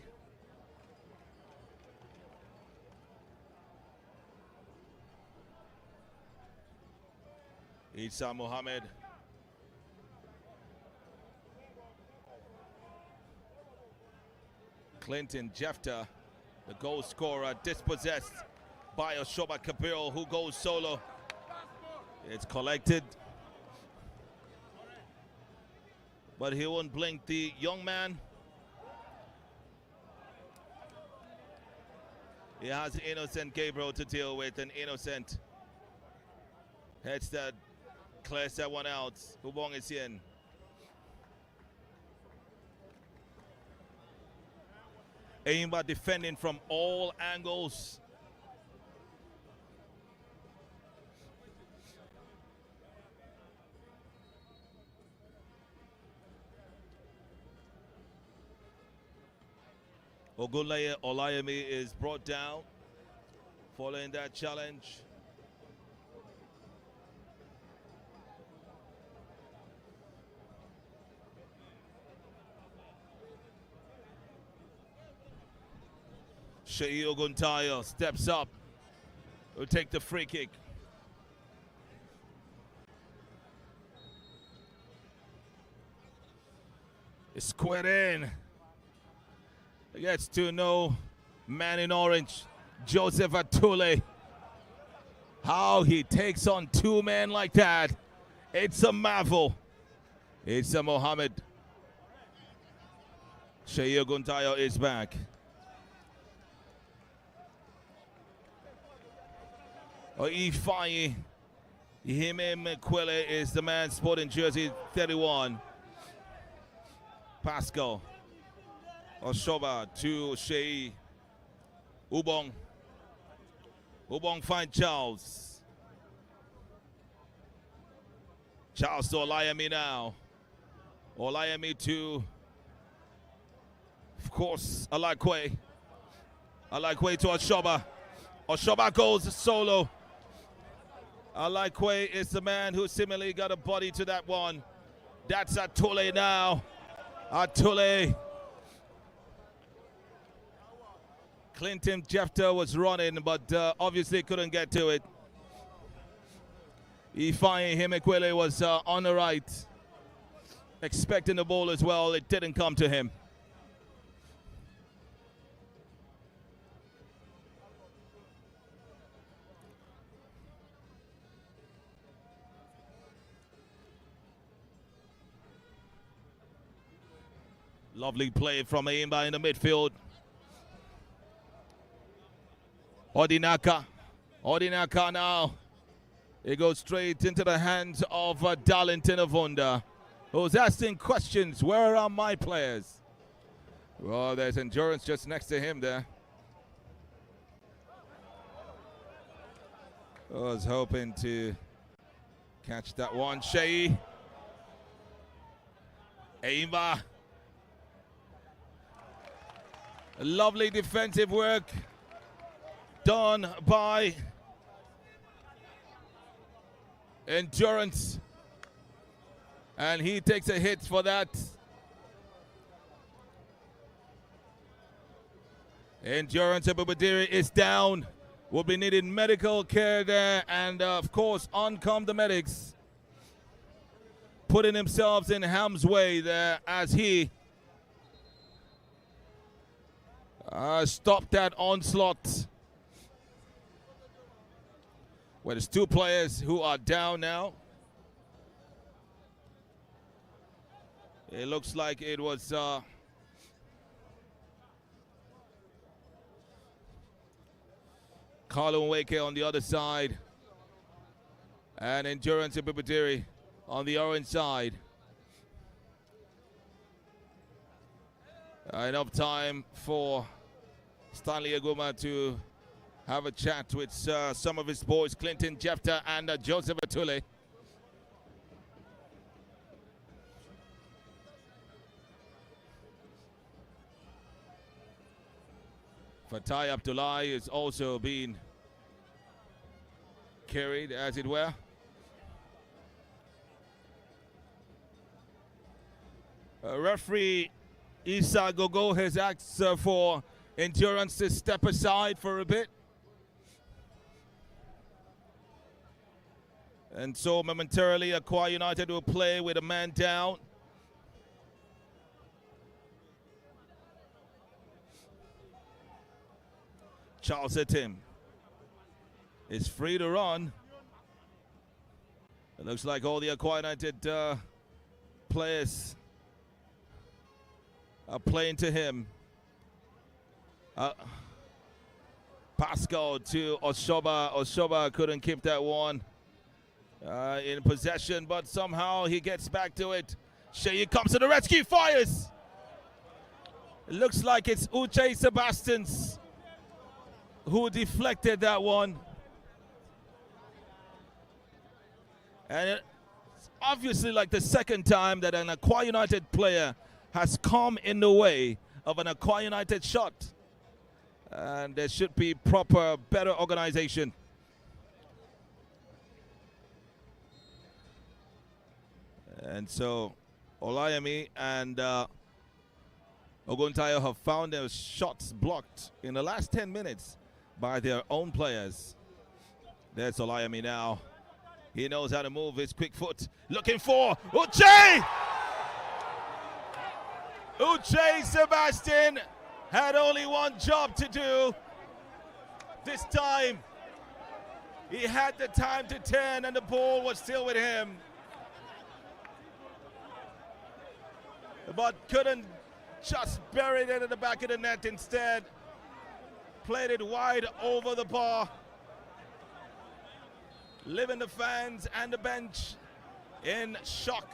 Issa Mohammed. Clinton Jefta, the goal scorer, dispossessed by Oshoba Kabir, who goes solo. It's collected, but he won't blink the young man. He has Innocent Gabriel to deal with, and Innocent heads that, clears that one out. Ubong is in. ENYIMBA defending from all angles. Ogunleye Olayemi is brought down following that challenge. Shei Oguntayo steps up. Will take the free kick. It's squared in. Gets to know man in orange, Joseph Atule. How he takes on two men like that. It's a marvel. It's a Mohammed Sheyi Oguntayo is back. Ifeanyi Ihime is the man sporting jersey 31. Pascal Oshoba to Sheyi. Ubong finds Charles. Charles to Olayemi now. Olayemi to, of course, AKWA. AKWA to Oshoba. Oshoba goes solo. AKWA is the man who similarly got a body to that one. That's Atule now. Atule. Clinton Jefter was running, but obviously couldn't get to it. Ifeanyi Ihime was on the right, expecting the ball as well. It didn't come to him. Lovely play from ENYIMBA in the midfield. Odinaka now. It goes straight into the hands of Darlington Avunda, who's asking questions. Where are my players? Well, there's Endurance just next to him there. I was hoping to catch that one. Sheyi. ENYIMBA. Lovely defensive work done by Endurance, and he takes a hit for that. Endurance Abubadiri is down. Will be needing medical care there, and of course on come the medics, putting themselves in harm's way there as he stopped that onslaught. Well, there's two players who are down now. It looks like it was Carlo Nweke on the other side and Endurance Ibibadiri on the orange side. Enough time for Stanley Aguma to have a chat with some of his boys, Clinton Jefter and Joseph Atule. Fatai Abdullah is also being carried, as it were. Referee Isa Gogo has asked for Endurance to step aside for a bit. And so momentarily, AKWA United will play with a man down. Charles Etim is free to run. It looks like all the AKWA United players are playing to him. Pascal to Oshoba. Oshoba couldn't keep that one in possession, but somehow he gets back to it. Sheyi comes to the rescue, fires. It looks like it's Uche Sebastians who deflected that one. And it's obviously like the second time that an AKWA United player has come in the way of an AKWA United shot. And there should be proper, better organization. And so Olayemi and Oguntayo have found their shots blocked in the last 10 minutes by their own players. There's Olayemi now. He knows how to move his quick foot. Looking for Uche! Uche Sebastian had only one job to do. This time, he had the time to turn and the ball was still with him. But couldn't Just buried it in the back of the net instead. Played it wide over the bar. Leaving the fans and the bench in shock.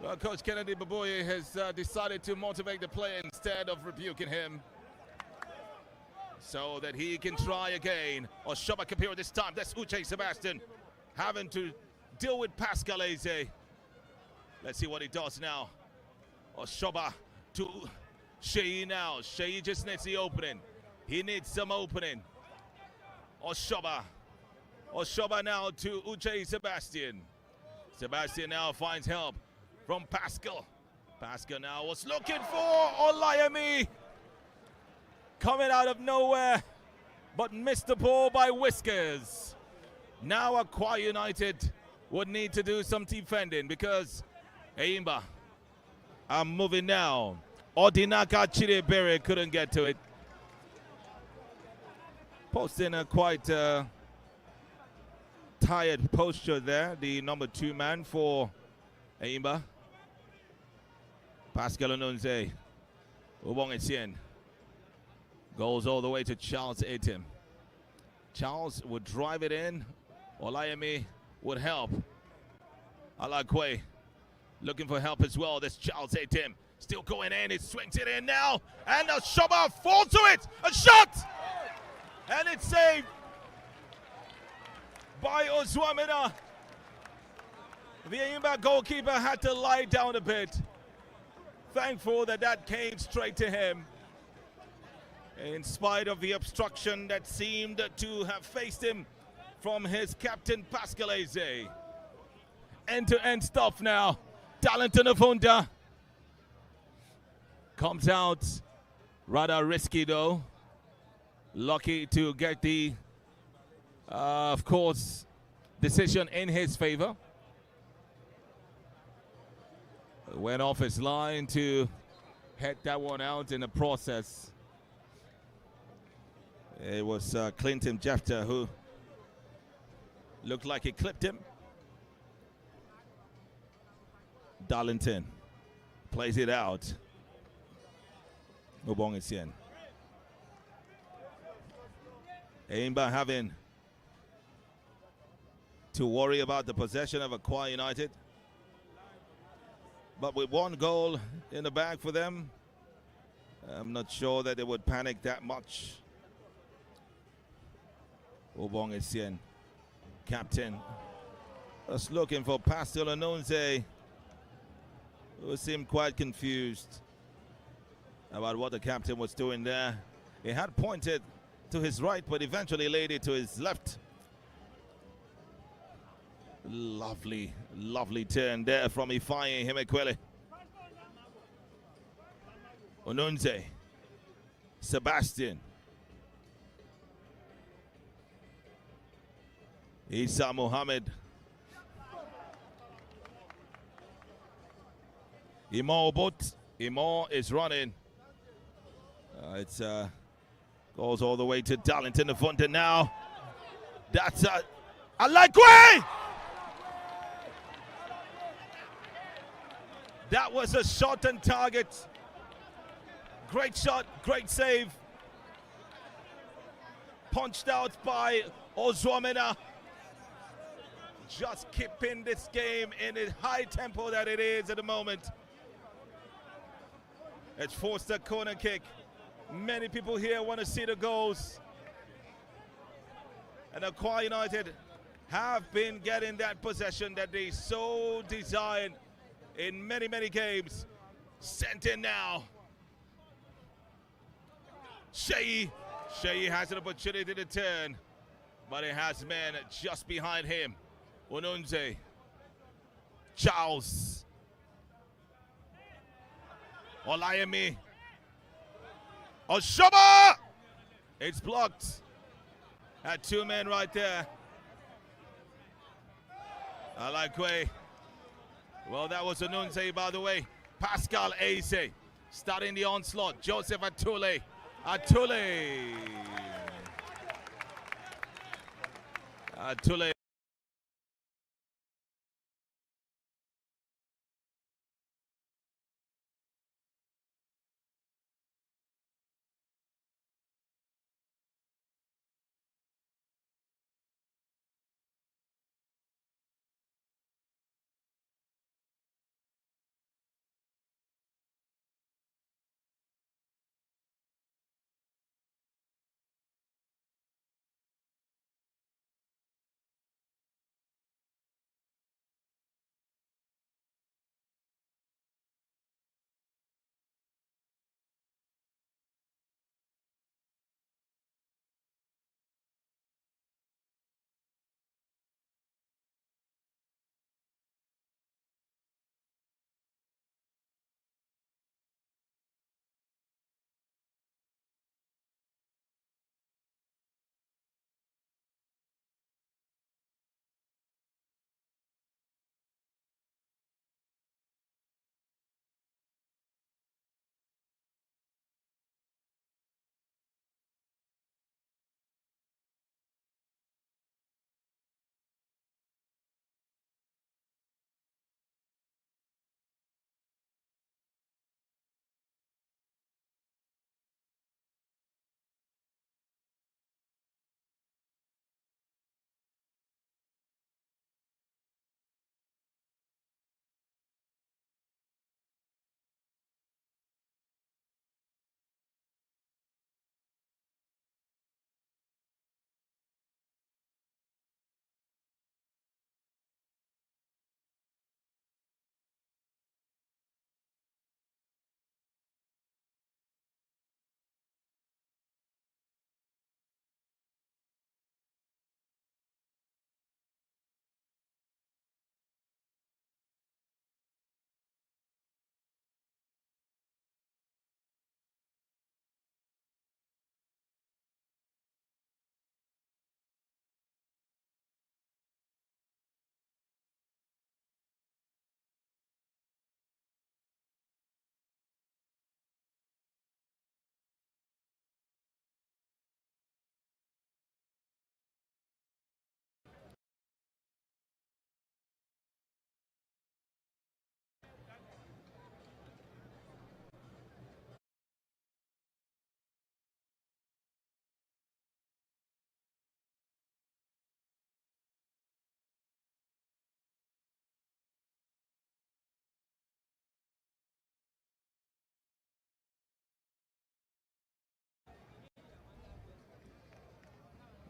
Well, Coach Kennedy Baboye has decided to motivate the player instead of rebuking him, so that he can try again. Or Shoba Kapiro this time. That's Uche Sebastian having to deal with Pascal Eze. Let's see what he does now. Or Shoba to Shei now. Shei just needs the opening. He needs some opening. Or Shoba now to Uche Sebastian. Sebastian now finds help from Pascal. Pascal now was looking for Olayemi. Coming out of nowhere, but missed the ball by whiskers. Now AKWA United would need to do some defending because ENYIMBA are moving now. Odinaka Chidebere couldn't get to it. Posting a quite tired posture there, the number 2 man for ENYIMBA. Pascal Onunze, Ubong Etienne. Goes all the way to Charles Atim. Charles would drive it in. Olayemi would help. Alakwe looking for help as well. This Charles Atim still going in. He swings it in now. And a Shoba falls to it. A shot! And it's saved by Ozwamina. The ENYIMBA goalkeeper had to lie down a bit. Thankful that that came straight to him. In spite of the obstruction that seemed to have faced him from his captain Pascal Eze. End-to-end stuff now. Darlington Avunda comes out rather risky though. Lucky to get the, of course, decision in his favor. Went off his line to head that one out in the process. It was Clinton Jefter who looked like he clipped him. Darlington plays it out. Ubong Etienne. ENYIMBA having to worry about the possession of AKWA United. But with 1 goal in the bag for them, I'm not sure that they would panic that much. Ubong Etienne, captain, was looking for Pascal Onunze, who seemed quite confused about what the captain was doing there. He had pointed to his right, but eventually laid it to his left. Lovely, lovely turn there from Ifeanyi Himekwele. Onunze, Sebastian. Isa Mohammed. Imo Obot. Imo is running. It's goes all the way to Darlington Avunda now. That's Alagwe! That was a shot on target. Great shot, great save. Punched out by Ozwamina. Just keeping this game in the high tempo that it is at the moment. It's forced a corner kick. Many people here want to see the goals. And AKWA United have been getting that possession that they so desired in many, many games. Sent in now. Shei has an opportunity to turn, but he has men just behind him. Onunze, Charles, Olayemi, Oshoba! It's blocked. Had 2 men right there. Alakwe. Well, that was Onunze, by the way. Pascal Eze starting the onslaught. Joseph Atule. Atule.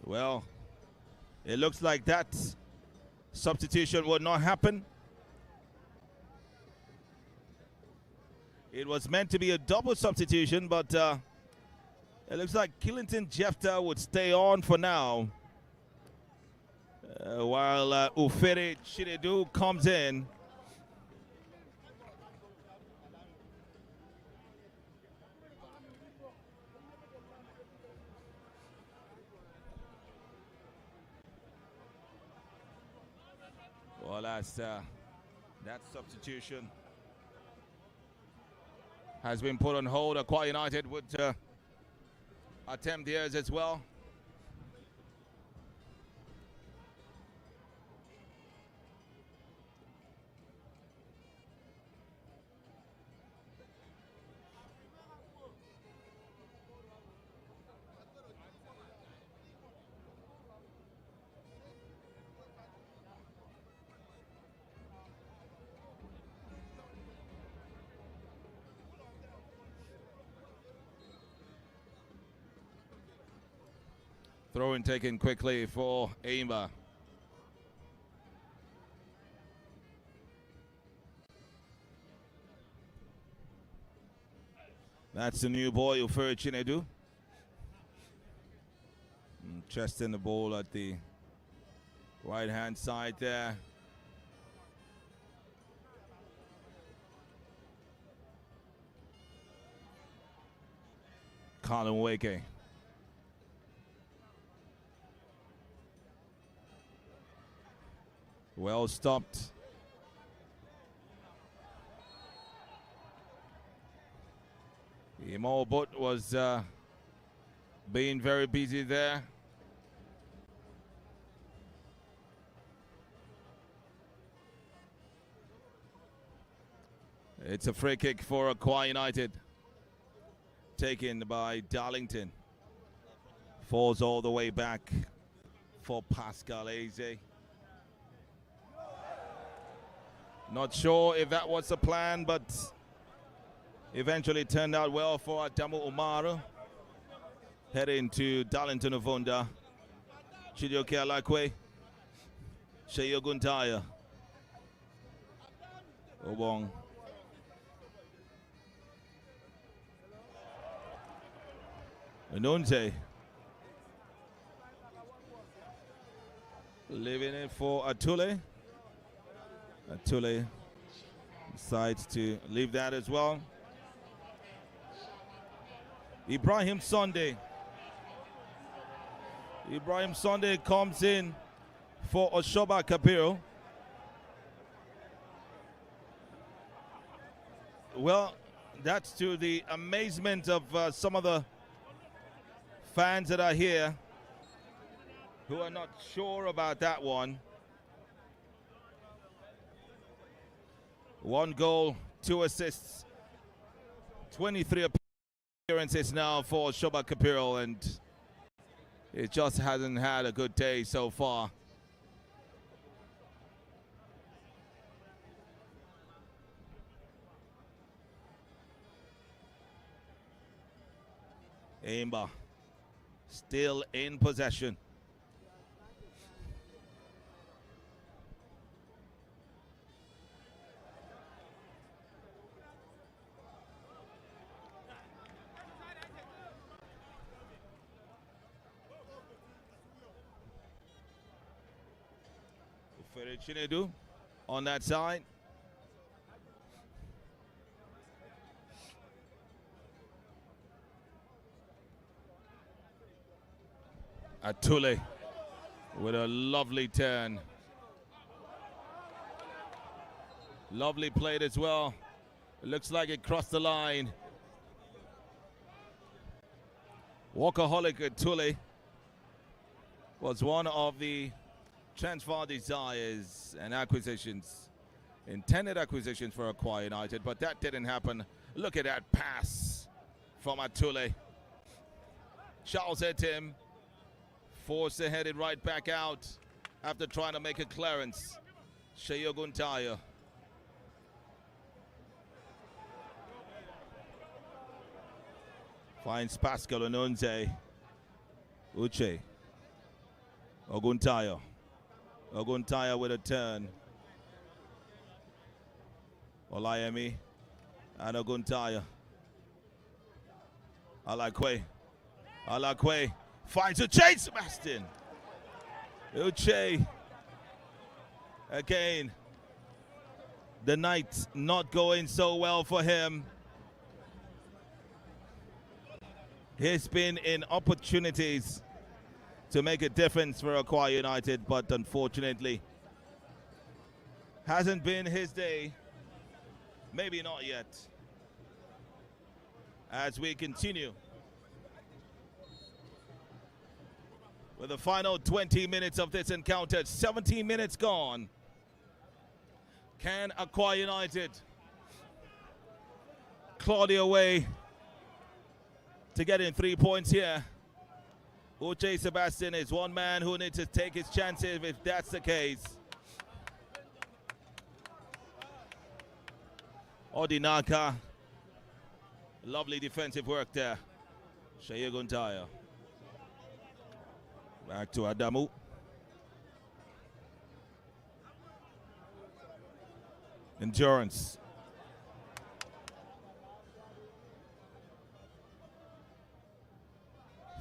Well, it looks like that substitution would not happen. It was meant to be a double substitution, but it looks like Killington Jefta would stay on for now. While Ufere Chinedu comes in. Well, as that substitution has been put on hold, AKWA United would attempt theirs as well. Throw in taken quickly for ENYIMBA. That's the new boy, Ufere Chinedu. Chesting the ball at the right-hand side there. Colin Wake. Well stopped. Imo But was being very busy there. It's a free kick for AKWA United. Taken by Darlington. Falls all the way back for Pascal Eze. Not sure if that was the plan, but eventually turned out well for Adamu Umaru. Heading to Darlington Ovunda. Chidioke Alakwe. Sheyo Guntaya. Obong. Nunte. Leaving it for Atule. Atule decides to leave that as well. Ibrahim Sunday. Ibrahim Sunday comes in for Oshoba Kabiru. Well, that's to the amazement of some of the fans that are here who are not sure about that one. 1 goal, 2 assists, 23 appearances now for Shoba Kapiro, and it just hasn't had a good day so far. ENYIMBA still in possession. Chinedu on that side. Atule with a lovely turn. Lovely played as well. It looks like it crossed the line. Workaholic Atule was one of the transfer desires and acquisitions, intended acquisitions for AKWA United, but that didn't happen. Look at that pass from Atule. Charles Etim forced to head it right back out after trying to make a clearance. Sheyo Guntaya. Finds Pascal Onunze. Uche. Oguntaya. Oguntaya with a turn. Olayemi and Oguntaya. AKWA. AKWA finds Uche Sebastian. Uche again. The night not going so well for him. He's been in opportunities to make a difference for AKWA United, but unfortunately hasn't been his day. Maybe not yet. As we continue with the final 20 minutes of this encounter, 17 minutes gone. Can AKWA United claw their way to getting 3 points here? Uche Sebastian is one man who needs to take his chances if that's the case. Odinaka, lovely defensive work there. Sheyi Oguntaya. Back to Adamu. Endurance.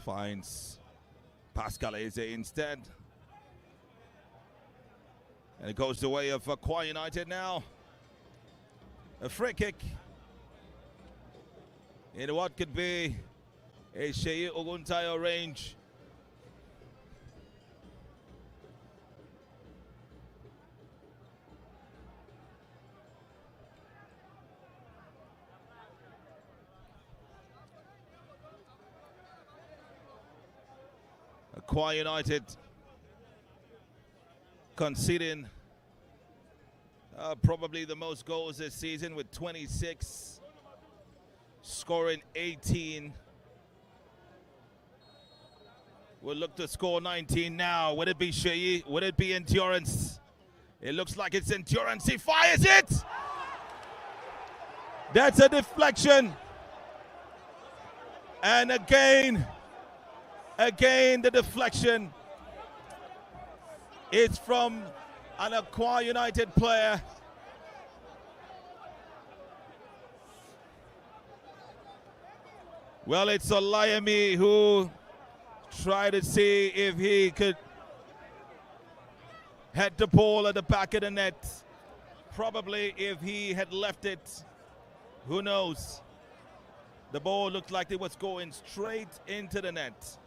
Finds Pascal Eze instead. And it goes the way of AKWA United now. A free kick in what could be a Sheyi Oguntaya range. AKWA United conceding probably the most goals this season with 26, scoring 18. We'll look to score 19 now. Would it be Sheyi? Would it be Endurance? It looks like it's Endurance. He fires it! That's a deflection. And again, the deflection is from an AKWA United player. Well, it's Olayemi who tried to see if he could head the ball at the back of the net. Probably if he had left it, who knows? The ball looked like it was going straight into the net.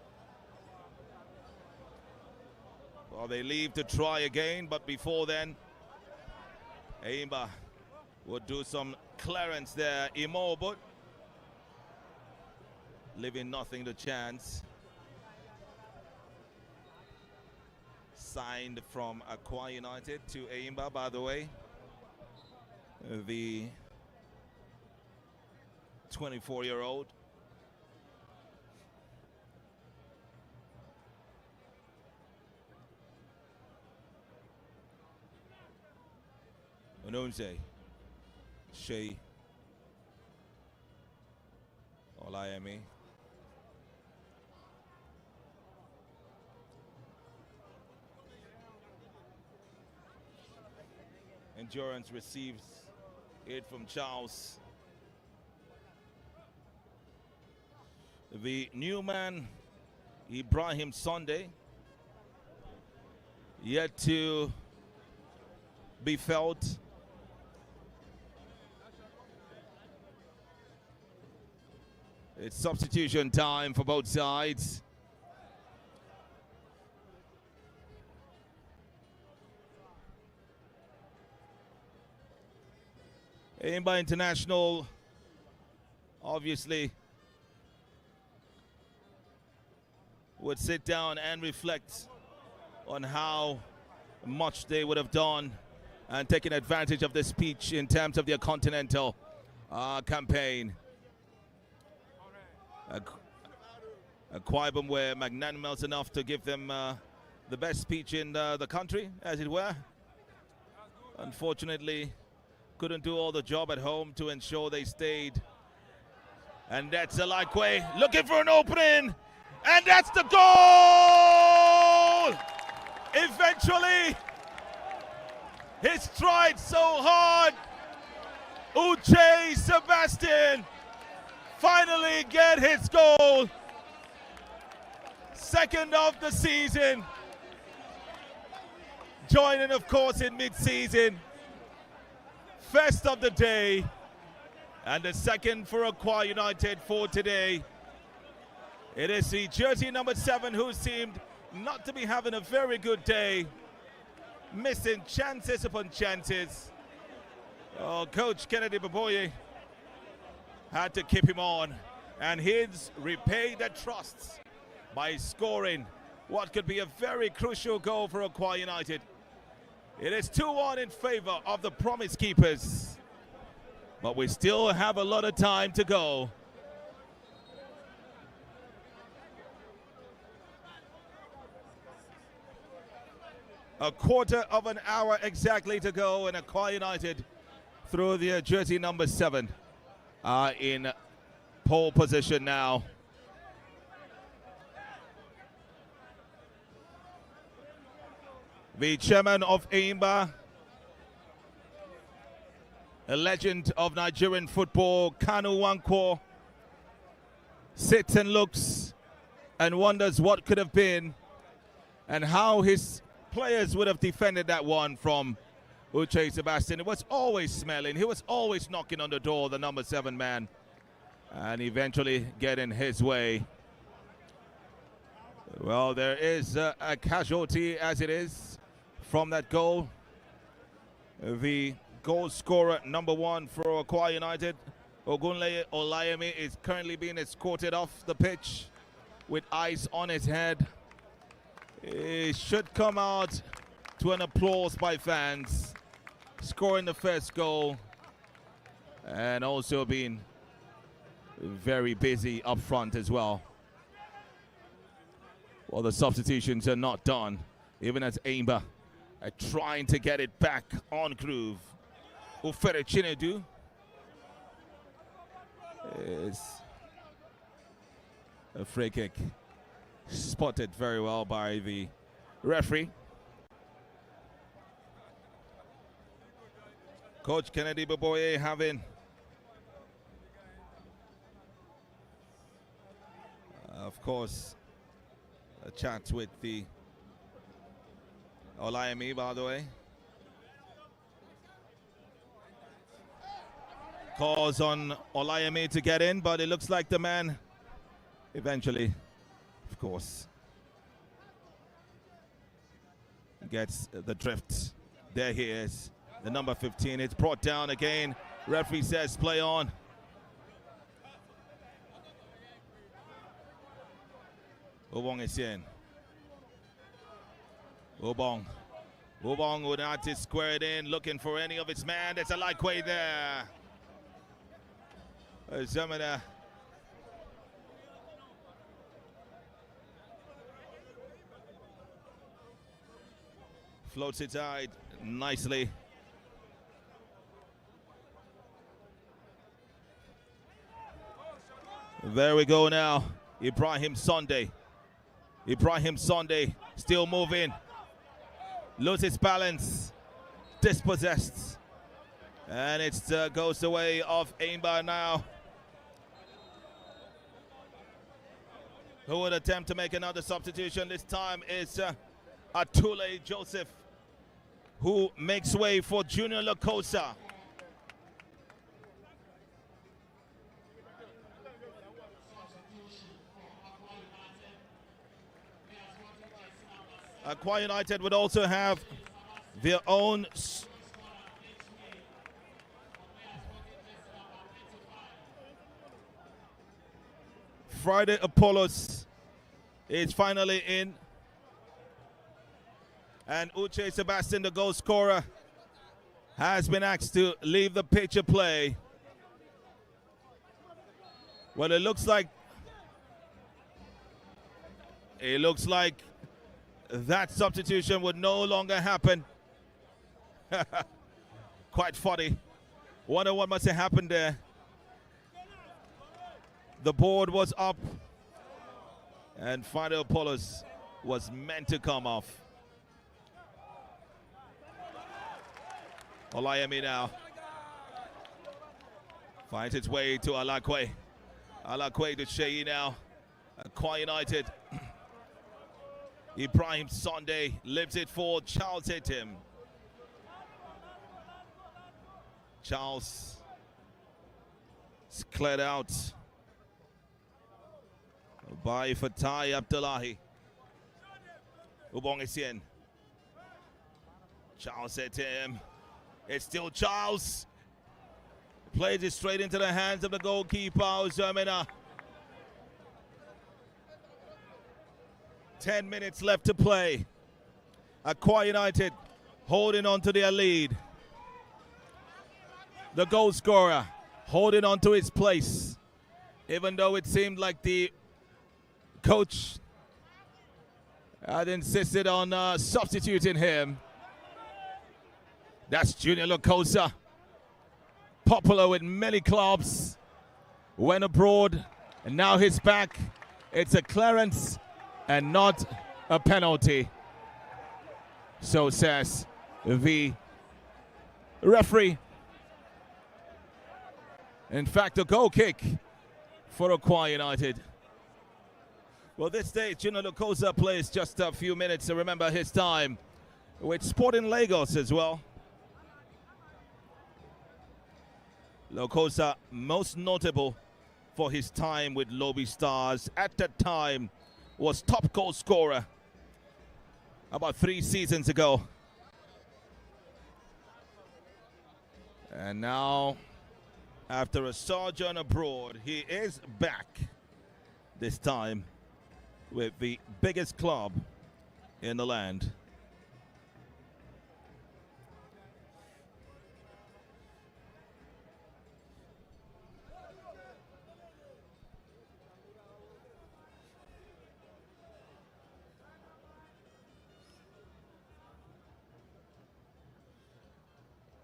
Well, they leave to try again, but before then, ENYIMBA would do some clearance there. Immobile, leaving nothing to chance. Signed from AKWA United to ENYIMBA, by the way. The 24-year-old. Onunze, Sheyi, Olayemi. Endurance receives it from Charles. The new man, Ibrahim Sunday, yet to be felt. It's substitution time for both sides. ENYIMBA International, obviously, would sit down and reflect on how much they would have done and taken advantage of this pitch in terms of their continental campaign. AKWA Ibom were magnanimous enough to give them the best pitch in the country, as it were. Unfortunately, couldn't do all the job at home to ensure they stayed. And that's AKWA looking for an opening, and that's the goal! Eventually, he strides so hard. Uche Sebastian finally get his goal. Second of the season. Joining, of course, in mid-season. First of the day. And the second for AKWA United for today. It is the jersey number 7 who seemed not to be having a very good day. Missing chances upon chances. Oh, Coach Kennedy Baboye had to keep him on. And he's repaid the trust by scoring what could be a very crucial goal for AKWA United. It is 2-1 in favor of the Promise Keepers. But we still have a lot of time to go. A quarter of an hour exactly to go, and AKWA United through the jersey number 7 are in pole position now. The chairman of ENYIMBA, a legend of Nigerian football, Kanu Nwankwo, sits and looks and wonders what could have been and how his players would have defended that one from Uche Sebastian. It was always smelling. He was always knocking on the door, the number 7 man, and eventually getting his way. Well, there is a casualty as it is from that goal. The goal scorer number 1 for AKWA United, Ogunleye Olayemi, is currently being escorted off the pitch with ice on his head. He should come out to an applause by fans, scoring the first goal and also being very busy up front as well. Well, the substitutions are not done, even as ENYIMBA are trying to get it back on groove. Ufere Chinedu is a free kick, spotted very well by the referee. Coach Kennedy Baboye having of course a chat with the Olayemi, by the way. Calls on Olayemi to get in, but it looks like the man eventually, of course, gets the drift. There he is, the number 15. It's brought down again. Referee says play on. Obong is in. Obong would have to square it in, looking for any of its man. There's a light way there. Zamana. Floats it out nicely. There we go now. Ibrahim Sunday still moving. Loses balance. Dispossessed. And it goes the way of ENYIMBA now. Who would attempt to make another substitution? This time is Atule Joseph, who makes way for Junior Lakosa. AKWA United would also have their own Friday Apollos is finally in. And Uche Sebastian, the goal scorer, has been asked to leave the pitch of play. Well, it looks like that substitution would no longer happen. Quite funny. Wonder what must have happened there. The board was up and Friday Apollos was meant to come off. Olayemi now. Finds its way to AKWA. AKWA to Sheyi now. AKWA United. Ibrahim Sunday lives it for Charles Etim. Charles is cleared out by Fatai Abdullahi. Ubong Essien. Charles Etim. It's still Charles. Plays it straight into the hands of the goalkeeper, Zermina. 10 minutes left to play. AKWA United holding on to their lead. The goal scorer holding on to his place, even though it seemed like the coach had insisted on substituting him. That's Junior Lokosa, popular with many clubs, went abroad, and now he's back. It's a clearance and not a penalty. So says the referee. In fact, a goal kick for AKWA United. Well, this stage, Junior Lokosa plays just a few minutes to remember his time with Sporting Lagos as well. Lokosa, most notable for his time with Lobby Stars. At that time, was top goal scorer about 3 seasons ago. And now, after a sojourn abroad, he is back, this time with the biggest club in the land.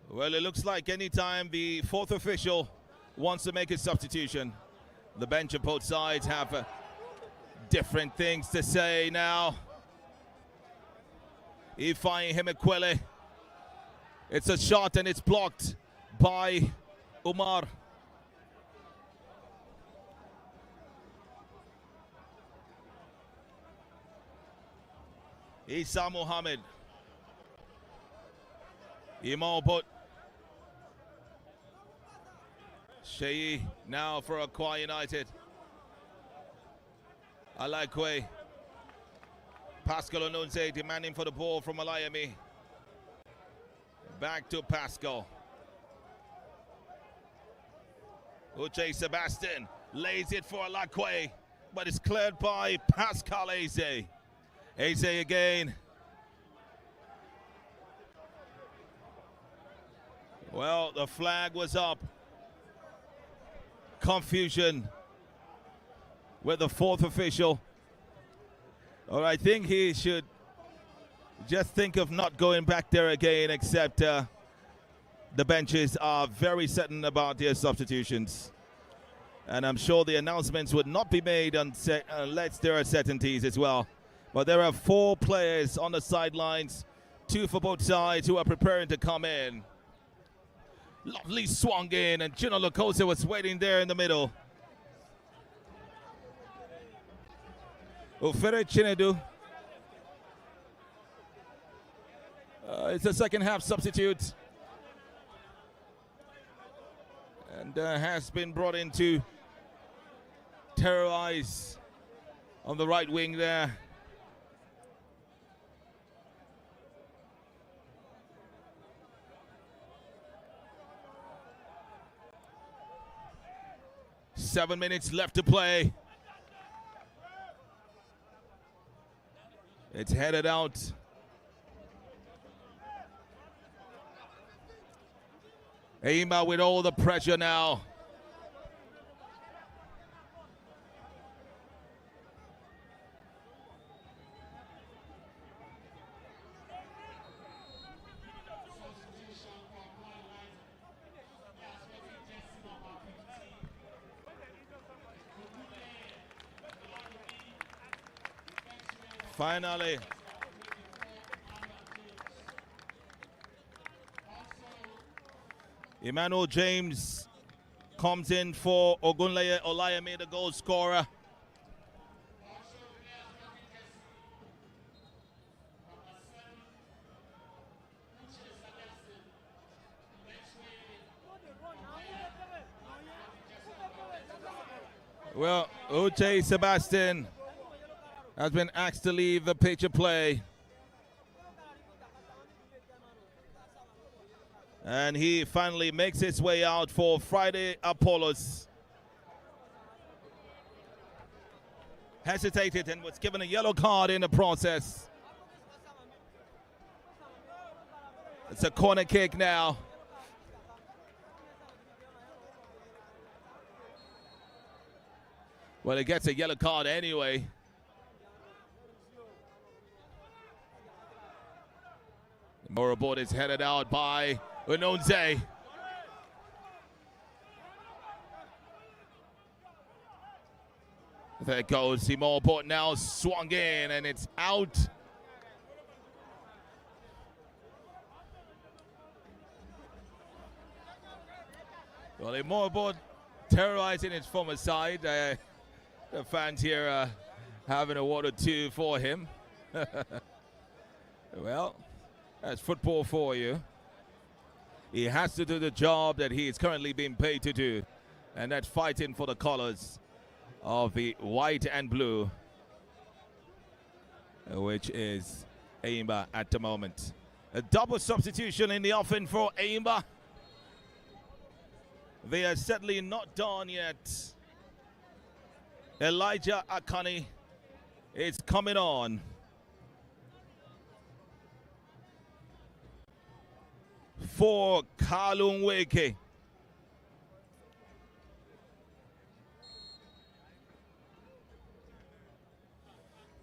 Well, it looks like anytime the fourth official wants to make a substitution, the bench of both sides have different things to say now. Ifeanyi Hemiquele. It's a shot and it's blocked by Umar. Isa Mohammed. Imobot. Sheyi now for AKWA United. AKWA. Pascal Onunze demanding for the ball from Olayemi. Back to Pascal. Uche Sebastian lays it for AKWA, but it's cleared by Pascal Eze. Eze again. Well, the flag was up. Confusion with the fourth official. Or I think he should just think of not going back there again, except the benches are very certain about their substitutions. And I'm sure the announcements would not be made unless there are certainties as well. But there are 4 players on the sidelines, 2 for both sides, who are preparing to come in. Lovely swung in, and Junior Lokosa was waiting there in the middle. Ofere Chinedu. It's a second half substitute. And has been brought in to terrorize on the right wing there. Seven minutes left to play. It's headed out. ENYIMBA with all the pressure now. Finally. Emmanuel James comes in for Ogunleye Olayemi, the goal scorer. Well, Uche Sebastian has been asked to leave the pitch of play. And he finally makes his way out for Friday Apollos. Hesitated and was given a yellow card in the process. It's a corner kick now. Well, he gets a yellow card anyway. Morabord is headed out by Unonze. There goes Morabord now swung in and it's out. Well, Morabord terrorizing his former side. The fans here having a word or two for him. Well, that's football for you. He has to do the job that he is currently being paid to do, and that's fighting for the colors of the white and blue, which is ENYIMBA at the moment. A double substitution in the offing for ENYIMBA. They are certainly not done yet. Elijah Akani is coming on. For Kalunweke.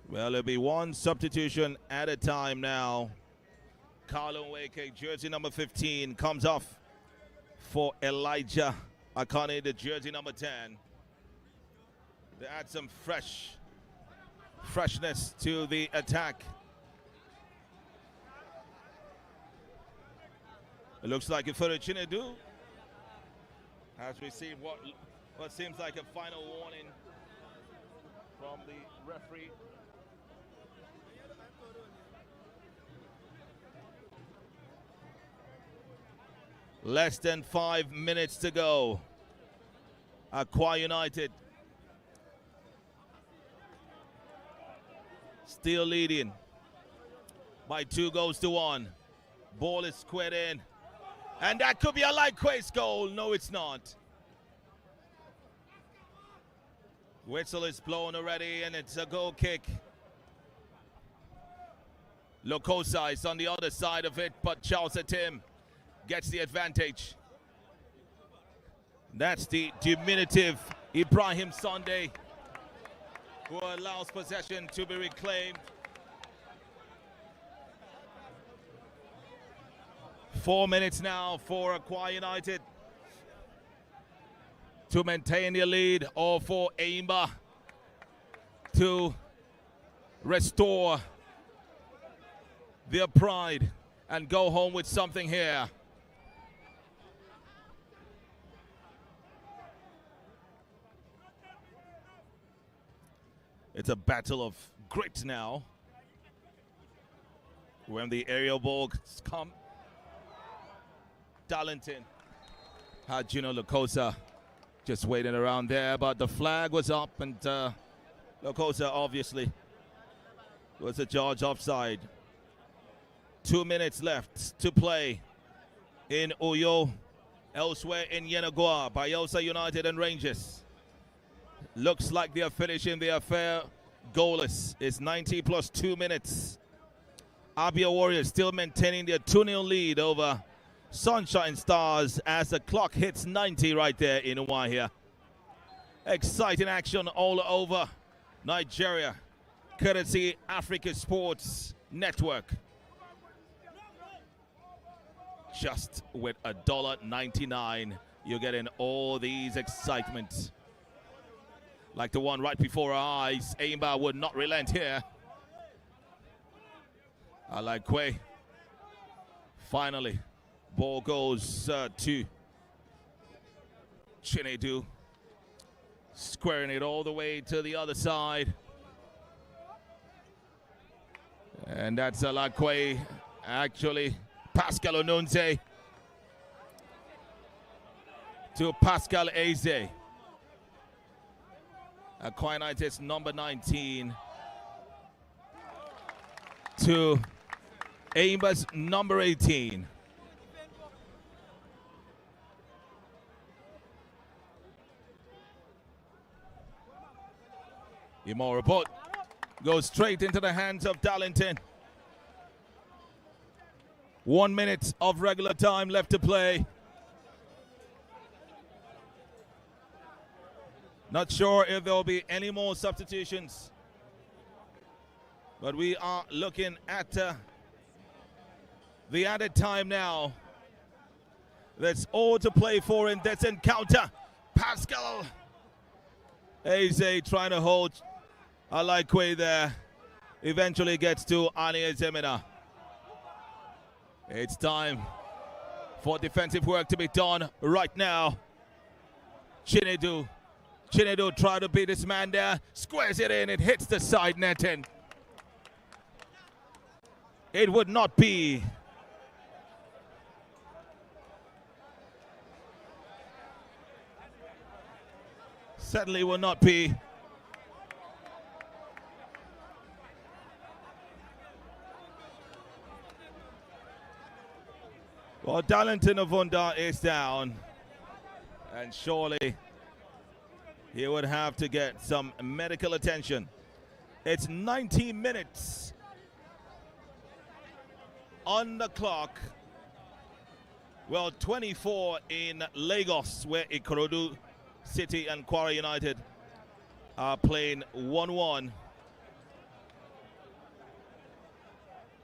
Well, it'll be one substitution at a time now. Kalunweke, jersey number 15, comes off for Elijah Akani, the jersey number 10. To add some freshness to the attack. It looks like Ifere Chinedu has received what seems like a final warning from the referee. Less than 5 minutes to go. AKWA United still leading by 2-1. Ball is squared in. And that could be a Lightquace goal. No, it's not. Whistle is blown already, and it's a goal kick. Lokosa is on the other side of it, but Charles Atim gets the advantage. That's the diminutive Ibrahim Sunday, who allows possession to be reclaimed. 4 minutes now for AKWA United to maintain their lead, or for ENYIMBA to restore their pride and go home with something here. It's a battle of grit now. When the aerial balls come, Darlington had Juno Lokosa just waiting around there, but the flag was up, and Lokosa obviously was adjudged offside. 2 minutes left to play in Uyo. Elsewhere in Yenagoa, Bayelsa United and Rangers. Looks like they are finishing the affair goalless. It's 90 plus 2 minutes. Abia Warriors still maintaining their 2-0 lead over Sunshine Stars as the clock hits 90 right there in Umuahia. Exciting action all over Nigeria, courtesy Africa Sports Network. Just with $1.99, you're getting all these excitements. Like the one right before our eyes, ENYIMBA would not relent here. AKWA. Finally, ball goes to Chinedu squaring it all the way to the other side. And that's AKWA, actually. Pascal Onunze to Pascal Eze. AKWA United's number 19 to ENYIMBA's number 18. Imorabot goes straight into the hands of Darlington. 1 minute of regular time left to play. Not sure if there will be any more substitutions, but we are looking at the added time now. That's all to play for in this encounter. Pascal Eze trying to hold AKWA there. Eventually gets to Ani Ezemina. It's time for defensive work to be done right now. Chinedu try to beat this man there. Squares it in. It hits the side netting. It would not be. Certainly will not be. Well, Darlington Avunda is down, and surely he would have to get some medical attention. It's 90 minutes on the clock. Well, 24 in Lagos, where Ikorodu City and Kwara United are playing 1-1.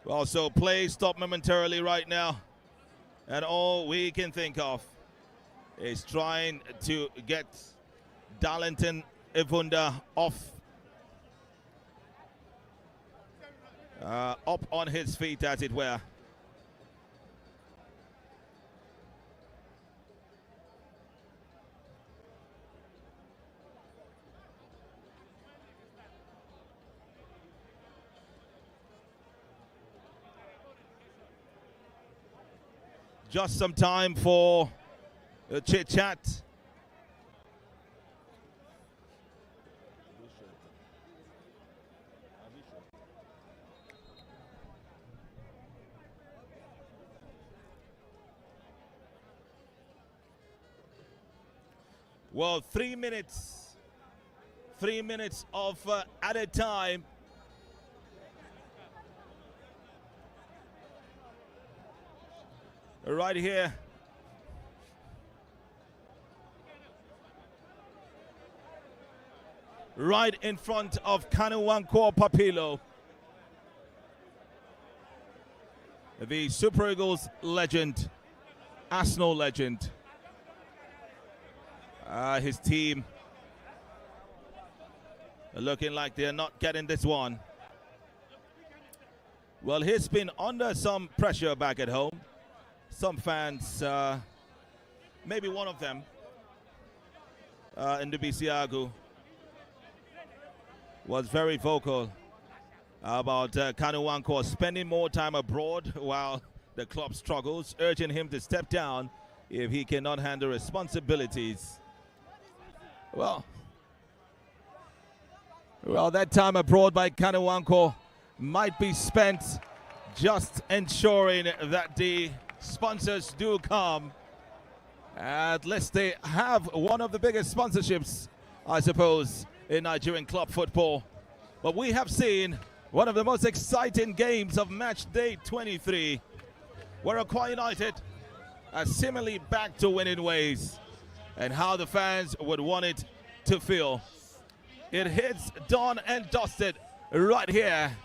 Well, so play stopped momentarily right now. And all we can think of is trying to get Darlington Avunda off, up on his feet, as it were. Just some time for a chit-chat. Well, 3 minutes. 3 minutes of added time. Right here. Right in front of Kanuwanko Papilo. The Super Eagles legend, Arsenal legend. His team looking like they're not getting this one. Well, he's been under some pressure back at home. Some fans, maybe one of them, in the Bisiagu, was very vocal about Kanuwanko spending more time abroad while the club struggles, urging him to step down if he cannot handle responsibilities. Well, that time abroad by Kanuwanko might be spent just ensuring that the sponsors do come. At least they have one of the biggest sponsorships, I suppose, in Nigerian club football. But we have seen one of the most exciting games of match day 23, where AKWA United are seemingly back to winning ways, and how the fans would want it to feel. It hits done and dusted right here.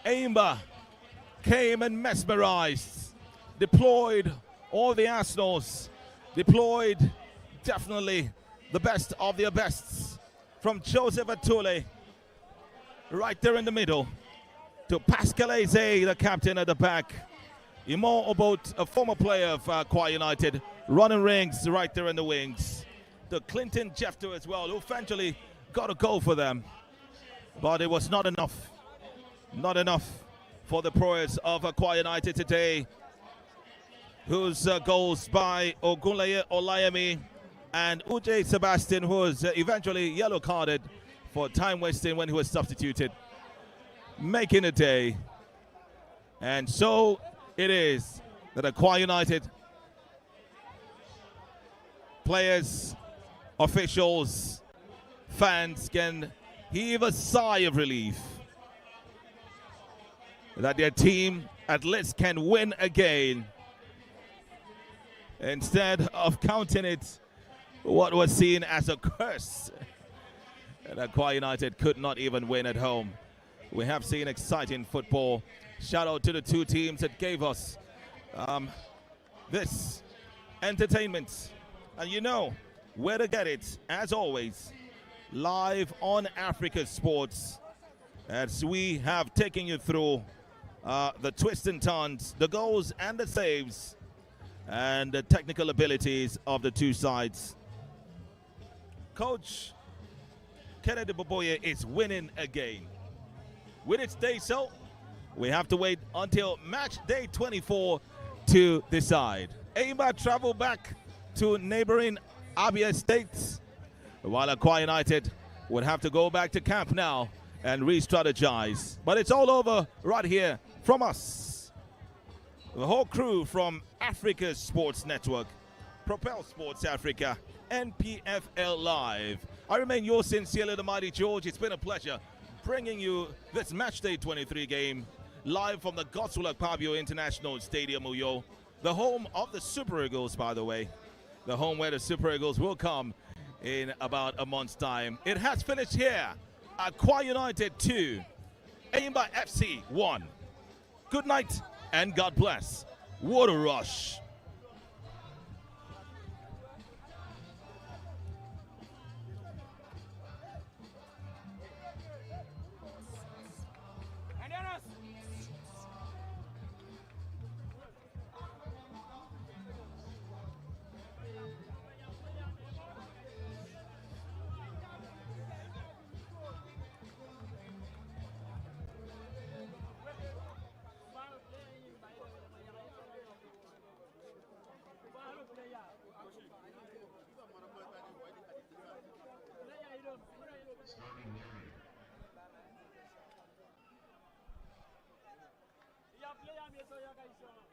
ENYIMBA came and mesmerized. Deployed all the arsenals, deployed definitely the best of their bests, from Joseph Atule, right there in the middle, to Pascal Eze, the captain at the back. Imo Obot, a former player of AKWA United, running rings right there in the wings. to Clinton Jefter as well, who eventually got a goal for them. But it was not enough. Not enough for the Proers of AKWA United today, whose goals by Ogunleye Olayemi and Uche Sebastian, who was eventually yellow carded for time wasting when he was substituted, making a day. And so it is that AKWA United players, officials, fans can heave a sigh of relief that their team at least can win again, instead of counting it what was seen as a curse. And AKWA United could not even win at home. We have seen exciting football. Shout out to the two teams that gave us this entertainment. And you know where to get it, as always, live on Africa Sports, as we have taken you through the twists and turns, the goals and the saves, and the technical abilities of the two sides. Coach Kennedy Boboye is winning again. Will it stay so? We have to wait until match day 24 to decide. ENYIMBA travel back to neighboring Abia states, while AKWA United would have to go back to camp now and re-strategize. But it's all over right here from us, the whole crew from Africa Sports Network, Propel Sports Africa, NPFL Live. I remain yours sincerely, the mighty George. It's been a pleasure bringing you this matchday 23 game live from the Godswill Akpabio International Stadium, Uyo, the home of the Super Eagles, by the way, the home where the Super Eagles will come in about a month's time. It has finished here. AKWA United 2, ENYIMBA FC 1. Good night and God bless. What a rush. Player,